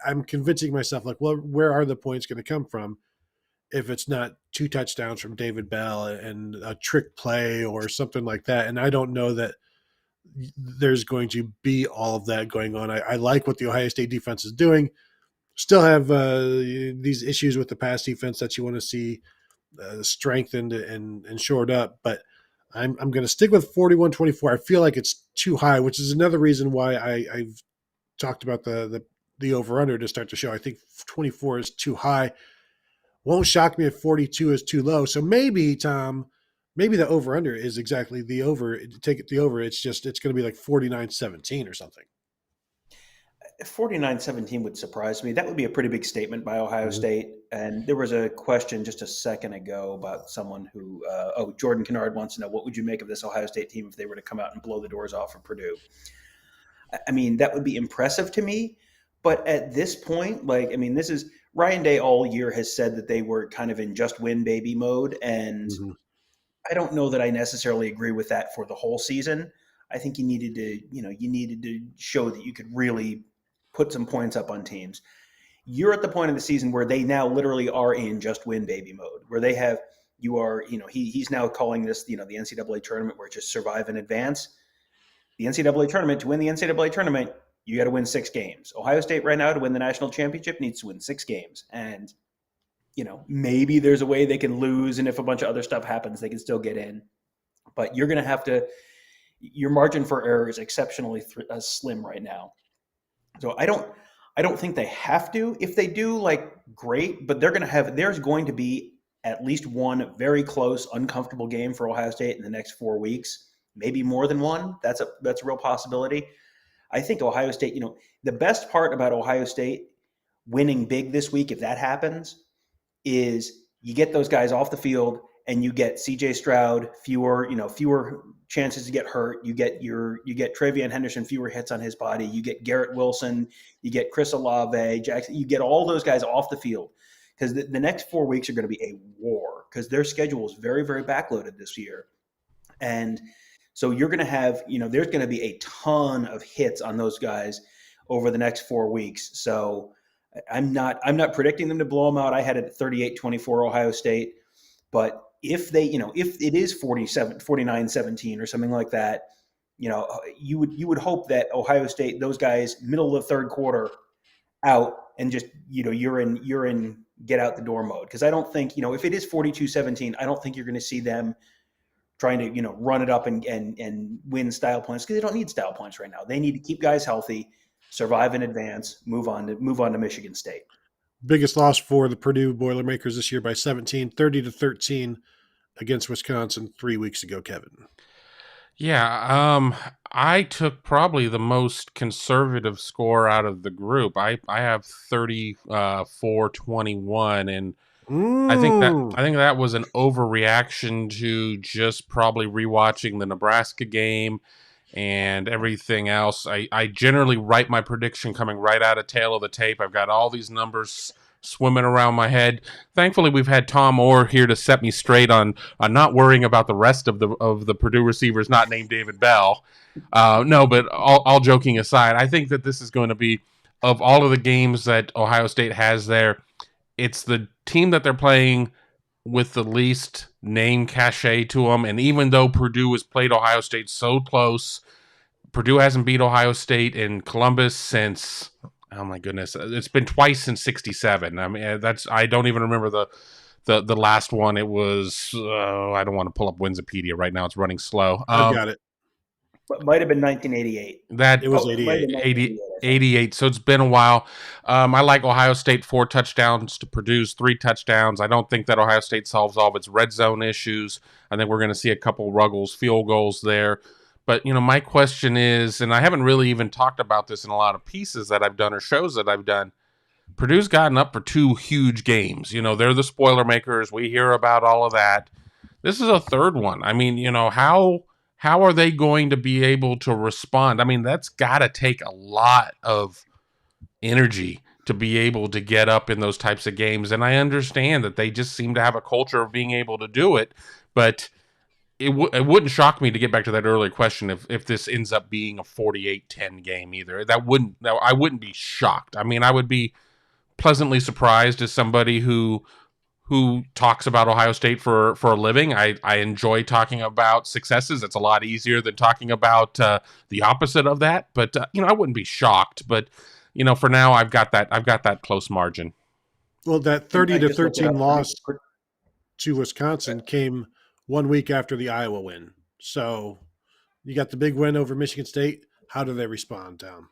I'm convincing myself, like, well, where are the points going to come from if it's not 2 touchdowns from David Bell and a trick play or something like that? And I don't know that there's going to be all of that going on. I like what the Ohio State defense is doing. Still have these issues with the pass defense that you want to see strengthened and shored up, but I'm going to stick with 41-24. I feel like it's too high, which is another reason why I've talked about the over-under to start the show. I think 24 is too high. Won't shock me if 42 is too low. So maybe, Tom, the over-under is exactly the over. Take it the over. It's going to be like 49-17 or something. 49-17 would surprise me. That would be a pretty big statement by Ohio State. And there was a question just a second ago about someone who, Jordan Kennard wants to know, what would you make of this Ohio State team if they were to come out and blow the doors off of Purdue? I mean, that would be impressive to me. But at this point, this is Ryan Day all year has said that they were kind of in just win baby mode. And I don't know that I necessarily agree with that for the whole season. I think you needed to show that you could really put some points up on teams. You're at the point of the season where they now literally are in just win baby mode, where he's now calling this, the NCAA tournament where it's just survive and advance. The NCAA tournament, to win the NCAA tournament, you got to win 6 games. Ohio State right now to win the national championship needs to win 6 games. And, maybe there's a way they can lose. And if a bunch of other stuff happens, they can still get in. But you're going to have to, your margin for error is exceptionally slim right now. So I don't think they have to. If they do, great, but there's going to be at least one very close, uncomfortable game for Ohio State in the next 4 weeks, maybe more than one. That's a real possibility. I think Ohio State, the best part about Ohio State winning big this week, if that happens, is you get those guys off the field and you get CJ Stroud fewer chances to get hurt. You get Travion Henderson fewer hits on his body. You get Garrett Wilson. You get Chris Olave, Jackson. You get all those guys off the field because the next 4 weeks are going to be a war because their schedule is very, very backloaded this year. And so you're going to have, there's going to be a ton of hits on those guys over the next 4 weeks. So I'm not predicting them to blow them out. I had it at 38-24 Ohio State, but if they, if it is 49-17 or something like that, you would hope that Ohio State, those guys, middle of the third quarter out and just, you're in get out the door mode. Because I don't think, if it is 42-17, I don't think you're going to see them trying to, run it up and win style points because they don't need style points right now. They need to keep guys healthy. survive in advance, move on to Michigan State. Biggest loss for the Purdue Boilermakers this year by 17, 30-13 against Wisconsin 3 weeks ago, Kevin. Yeah, I took probably the most conservative score out of the group. I have 34-21, and I think that was an overreaction to just probably rewatching the Nebraska game and everything else. I generally write my prediction coming right out of tail of the tape. I've got all these numbers swimming around my head. Thankfully, we've had Tom Orr here to set me straight on not worrying about the rest of the Purdue receivers not named David Bell. No, but all joking aside, I think that this is going to be, of all of the games that Ohio State has there, it's the team that they're playing with the least name cachet to them. And even though Purdue has played Ohio State so close, Purdue hasn't beat Ohio State in Columbus since, oh my goodness, it's been twice since '67. I mean, I don't even remember the last one. It was, I don't want to pull up Winsipedia right now. It's running slow. I've got it. It might have been 1988. It was 88. 88. So it's been a while. I like Ohio State 4 touchdowns to Purdue's 3 touchdowns. I don't think that Ohio State solves all of its red zone issues. I think we're going to see a couple Ruggles field goals there. But, my question is, and I haven't really even talked about this in a lot of pieces that I've done or shows that I've done, Purdue's gotten up for 2 huge games. They're the Boilermakers. We hear about all of that. This is a third one. I mean, how are they going to be able to respond? I mean, that's got to take a lot of energy to be able to get up in those types of games. And I understand that they just seem to have a culture of being able to do it. But it wouldn't shock me, to get back to that earlier question, if this ends up being a 48-10 game either. I wouldn't be shocked. I mean, I would be pleasantly surprised as somebody who talks about Ohio State for a living. I enjoy talking about successes. It's a lot easier than talking about the opposite of that. But I wouldn't be shocked. But for now, I've got that close margin. Well, that 30-13 loss to Wisconsin came 1 week after the Iowa win. So you got the big win over Michigan State. How do they respond, Tom?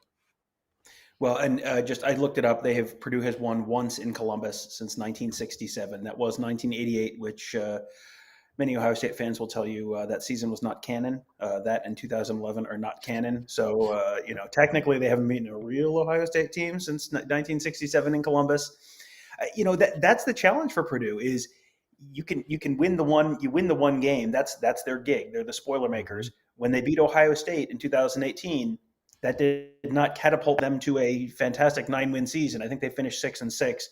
Well, and I looked it up. Purdue has won once in Columbus since 1967. That was 1988, which many Ohio State fans will tell you that season was not canon. That and 2011 are not canon. So technically they haven't beaten a real Ohio State team since 1967 in Columbus. That's the challenge for Purdue is you can win the one game. That's their gig. They're the Boilermakers. When they beat Ohio State in 2018. That did not catapult them to a fantastic 9-win season. I think they finished 6-6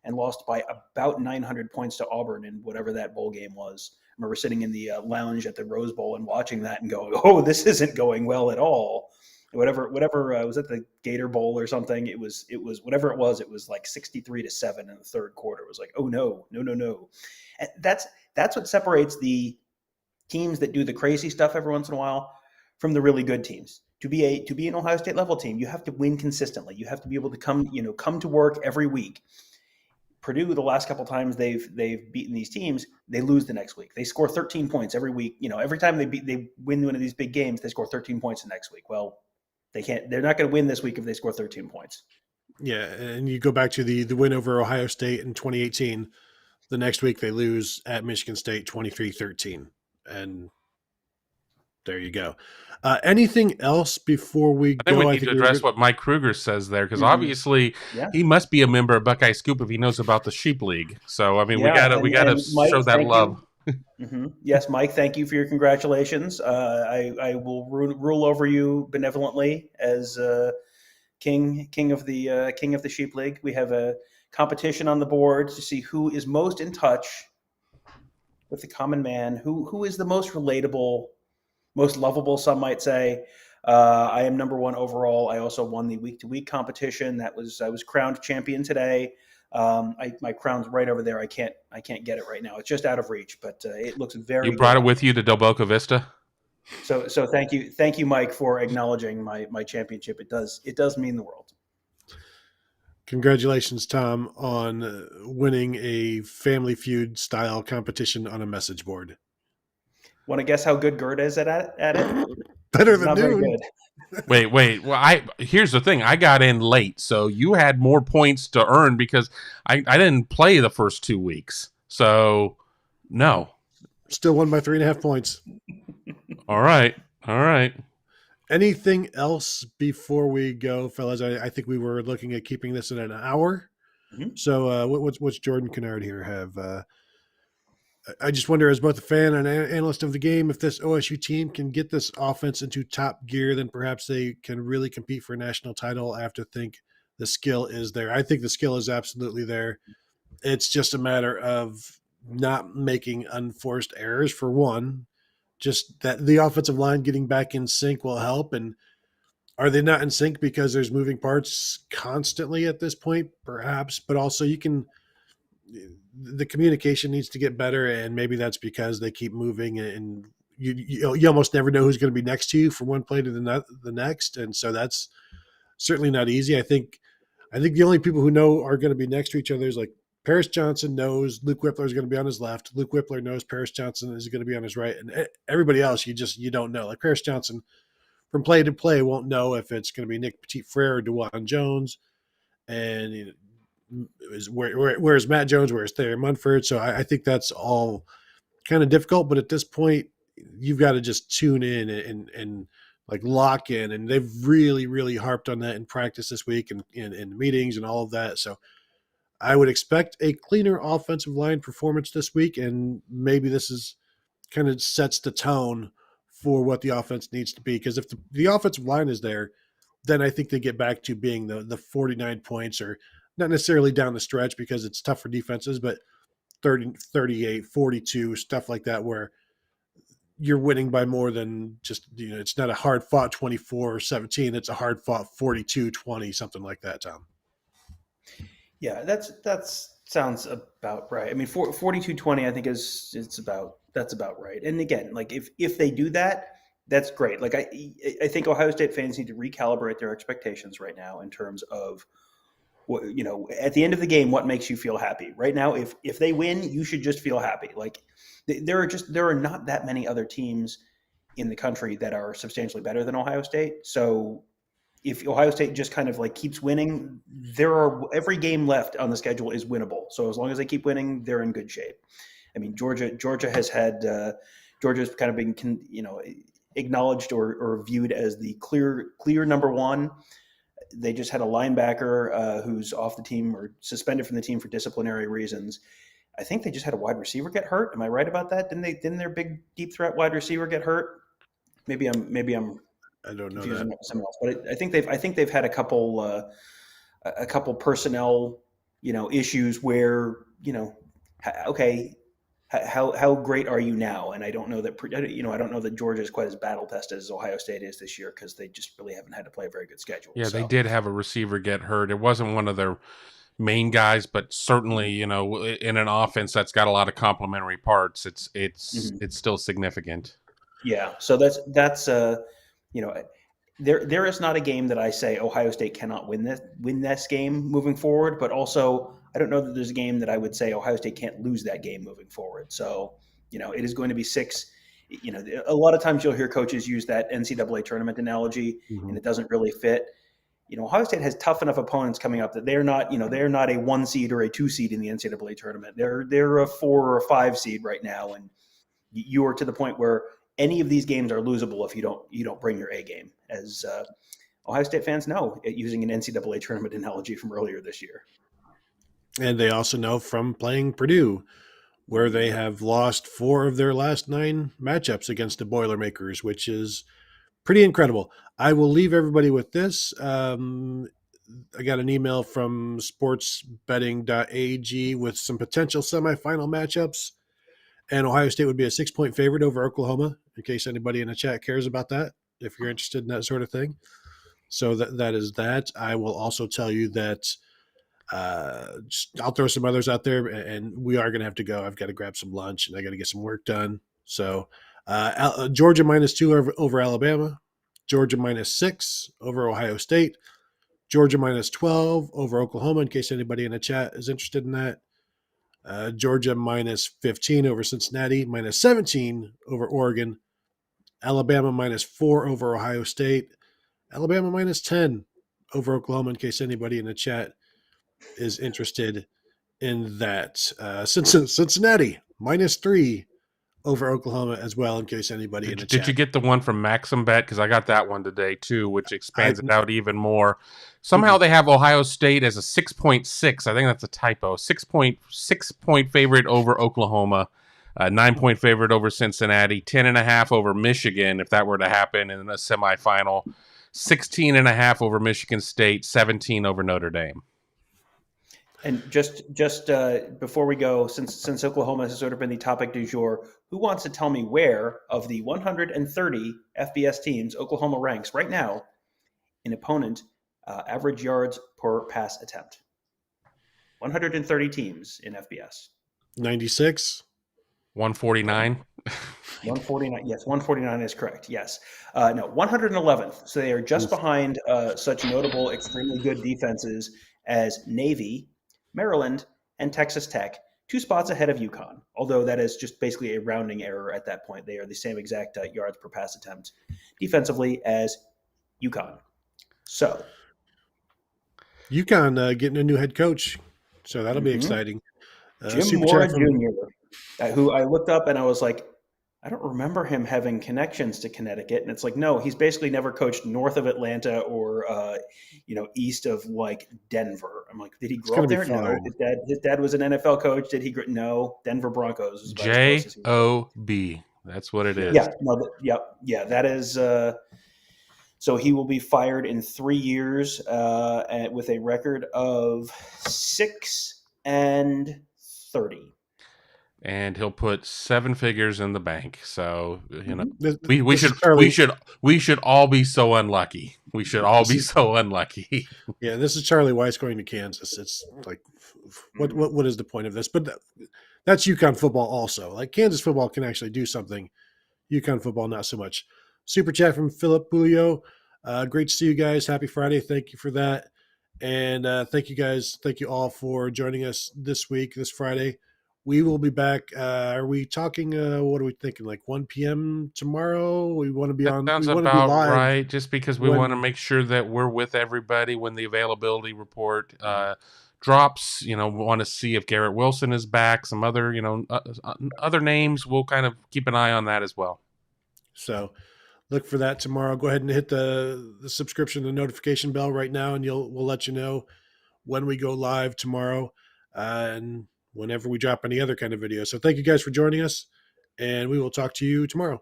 and lost by about 900 points to Auburn in whatever that bowl game was. I remember sitting in the lounge at the Rose Bowl and watching that and going, "Oh, this isn't going well at all." Whatever was at the Gator Bowl or something. It was whatever it was. It was like 63-7 in the third quarter. It was like, oh no. And that's what separates the teams that do the crazy stuff every once in a while from the really good teams. To be an Ohio State level team, you have to win consistently. You have to be able to come to work every week. Purdue, the last couple times they've beaten these teams, they lose the next week. They score 13 points every week. Every time they win one of these big games, they score 13 points the next week. Well, they're not going to win this week if they score 13 points. Yeah, and you go back to the win over Ohio State in 2018. The next week they lose at Michigan State 23-13. And there you go. Anything else before we go? We need to address what Mike Kruger says there, because obviously he must be a member of Buckeye Scoop if he knows about the Sheep League. So I mean, we gotta show that love. Yes, Mike, thank you for your congratulations. I will rule over you benevolently as king of the Sheep League. We have a competition on the board to see who is most in touch with the common man, who is the most relatable, most lovable, some might say. I am number 1 overall. I also won the week-to-week competition. I was crowned champion today. My crown's right over there. I can't get it right now. It's just out of reach, but it looks very. You brought good. It with you to Del Boca Vista. So thank you, Mike, for acknowledging my championship. It does mean the world. Congratulations, Tom, on winning a Family Feud style competition on a message board. Want to guess how good Gert is at it? Better than Noon. Very good. Wait. Well, here's the thing. I got in late, so you had more points to earn because I didn't play the first 2 weeks. So no. Still won by 3.5 points. All right. Anything else before we go, fellas? I think we were looking at keeping this in an hour. Mhm. So what's Jordan Kennard here have? I just wonder, as both a fan and an analyst of the game, if this OSU team can get this offense into top gear, then perhaps they can really compete for a national title. I have to think the skill is there. I think the skill is absolutely there. It's just a matter of not making unforced errors, for one. Just that the offensive line getting back in sync will help. And are they not in sync because there's moving parts constantly at this point? Perhaps, but also the communication needs to get better, and maybe that's because they keep moving, and you almost never know who's going to be next to you from one play to the next, and so that's certainly not easy. I think the only people who know are going to be next to each other is like Paris Johnson knows Luke Whippler is going to be on his left. Luke Whippler knows Paris Johnson is going to be on his right, and everybody else you don't know. Like Paris Johnson from play to play won't know if it's going to be Nick Petit-Frere or DeJuan Jones, and where's Matt Jones, where's Thayer Munford. So I think that's all kind of difficult. But at this point, you've got to just tune in and like lock in. And they've really, really harped on that in practice this week and in meetings and all of that. So I would expect a cleaner offensive line performance this week. And maybe this is kind of sets the tone for what the offense needs to be. Because if the offensive line is there, then I think they get back to being the 49 points, or not necessarily down the stretch because it's tough for defenses, but 30, 38, 42, stuff like that, where you're winning by more than just, it's not a hard fought 24-17. It's a hard fought 42-20, something like that, Tom. Yeah, that's sounds about right. I mean, 42-20, I think that's about right. And again, like if they do that, that's great. Like I think Ohio State fans need to recalibrate their expectations right now in terms of what, at the end of the game, what makes you feel happy right now. If they win, you should just feel happy. Like there are not that many other teams in the country that are substantially better than Ohio State. So if Ohio State just kind of like keeps winning, every game left on the schedule is winnable. So as long as they keep winning, they're in good shape. I mean, Georgia has had Georgia's kind of been acknowledged or viewed as the clear number one. They just had a linebacker who's off the team or suspended from the team for disciplinary reasons. I think they just had a wide receiver get hurt. Am I right about that? Didn't their big deep threat wide receiver get hurt? Maybe I'm I don't know confusing that. with someone else, but I think they've had a couple personnel issues where okay, how great are you now? And I don't know that Georgia is quite as battle tested as Ohio State is this year because they just really haven't had to play a very good schedule. Yeah, so. they did have a receiver get hurt. It wasn't one of their main guys, but certainly, in an offense that's got a lot of complementary parts, it's still significant. Yeah, so that's there is not a game that I say Ohio State cannot win this game moving forward, but also I don't know that there's a game that I would say Ohio State can't lose that game moving forward. So, it is going to be 6. A lot of times you'll hear coaches use that NCAA tournament analogy, and it doesn't really fit. Ohio State has tough enough opponents coming up that they're not a 1 seed or a 2 seed in the NCAA tournament. They're a 4 or a 5 seed right now, and you are to the point where any of these games are losable if you don't bring your A game, as Ohio State fans know, using an NCAA tournament analogy from earlier this year. And they also know from playing Purdue, where they have lost 4 of their last 9 matchups against the Boilermakers, which is pretty incredible. I will leave everybody with this. I got an email from sportsbetting.ag with some potential semifinal matchups, and Ohio State would be a 6-point favorite over Oklahoma, in case anybody in the chat cares about that, if you're interested in that sort of thing. So that is that. I will also tell you that I'll throw some others out there, and we are going to have to go. I've got to grab some lunch, and I got to get some work done. So Georgia -2 over Alabama, Georgia -6 over Ohio State, Georgia -12 over Oklahoma, in case anybody in the chat is interested in that. Georgia -15 over Cincinnati, -17 over Oregon, Alabama -4 over Ohio State, Alabama minus 10 over Oklahoma, in case anybody in the chat is interested in that. Cincinnati minus 3 over Oklahoma as well, in case anybody in the Did chat. you get the one from Maxim Bet? Because I got that one today too, which expands I- it out even more. Somehow they have Ohio State as a 6.6. I think that's a typo. 6.6 point favorite over Oklahoma, 9 point favorite over Cincinnati, 10.5 over Michigan if that were to happen in a semifinal, 16.5 over Michigan State, 17 over Notre Dame. And just before we go, since Oklahoma has sort of been the topic du jour, who wants to tell me where of the 130 FBS teams Oklahoma ranks right now in opponent average yards per pass attempt? 130 teams in FBS. 96. 149. 149. Yes, 149 is correct. Yes. No, 111th. So they are just behind such notable, extremely good defenses as Navy, Maryland, and Texas Tech, 2 spots ahead of UConn, although that is just basically a rounding error at that point. They are the same exact yards per pass attempt defensively as UConn. So UConn getting a new head coach, so that'll be exciting. Jim Super Mora chat from- Jr., who I looked up and I was like, I don't remember him having connections to Connecticut. And it's like, no, he's basically never coached north of Atlanta or, east of like Denver. I'm like, did he grow up there? No. His dad was an NFL coach. Did he? No. Denver Broncos. Is about as close as he was. J-O-B. That's what it is. Yeah. No. Yeah. That is. So he will be fired in 3 years with a record of 6-30. And he'll put 7 figures in the bank. So This we should all be so unlucky. We should all be so unlucky. Yeah, this is Charlie Weiss going to Kansas. It's like, what is the point of this? But that's UConn football also. Like Kansas football can actually do something. UConn football, not so much. Super chat from Philip Bulio. Great to see you guys. Happy Friday. Thank you for that. And thank you guys. Thank you all for joining us this Friday. We will be back. Are we talking? What are we thinking? Like 1 p.m. tomorrow? We want to be on. Sounds we want about to be live right. Just because we want to make sure that we're with everybody when the availability report drops. We want to see if Garrett Wilson is back. Some other, other names. We'll kind of keep an eye on that as well. So look for that tomorrow. Go ahead and hit the subscription, the notification bell right now, and we'll let you know when we go live tomorrow. And whenever we drop any other kind of video. So thank you guys for joining us, and we will talk to you tomorrow.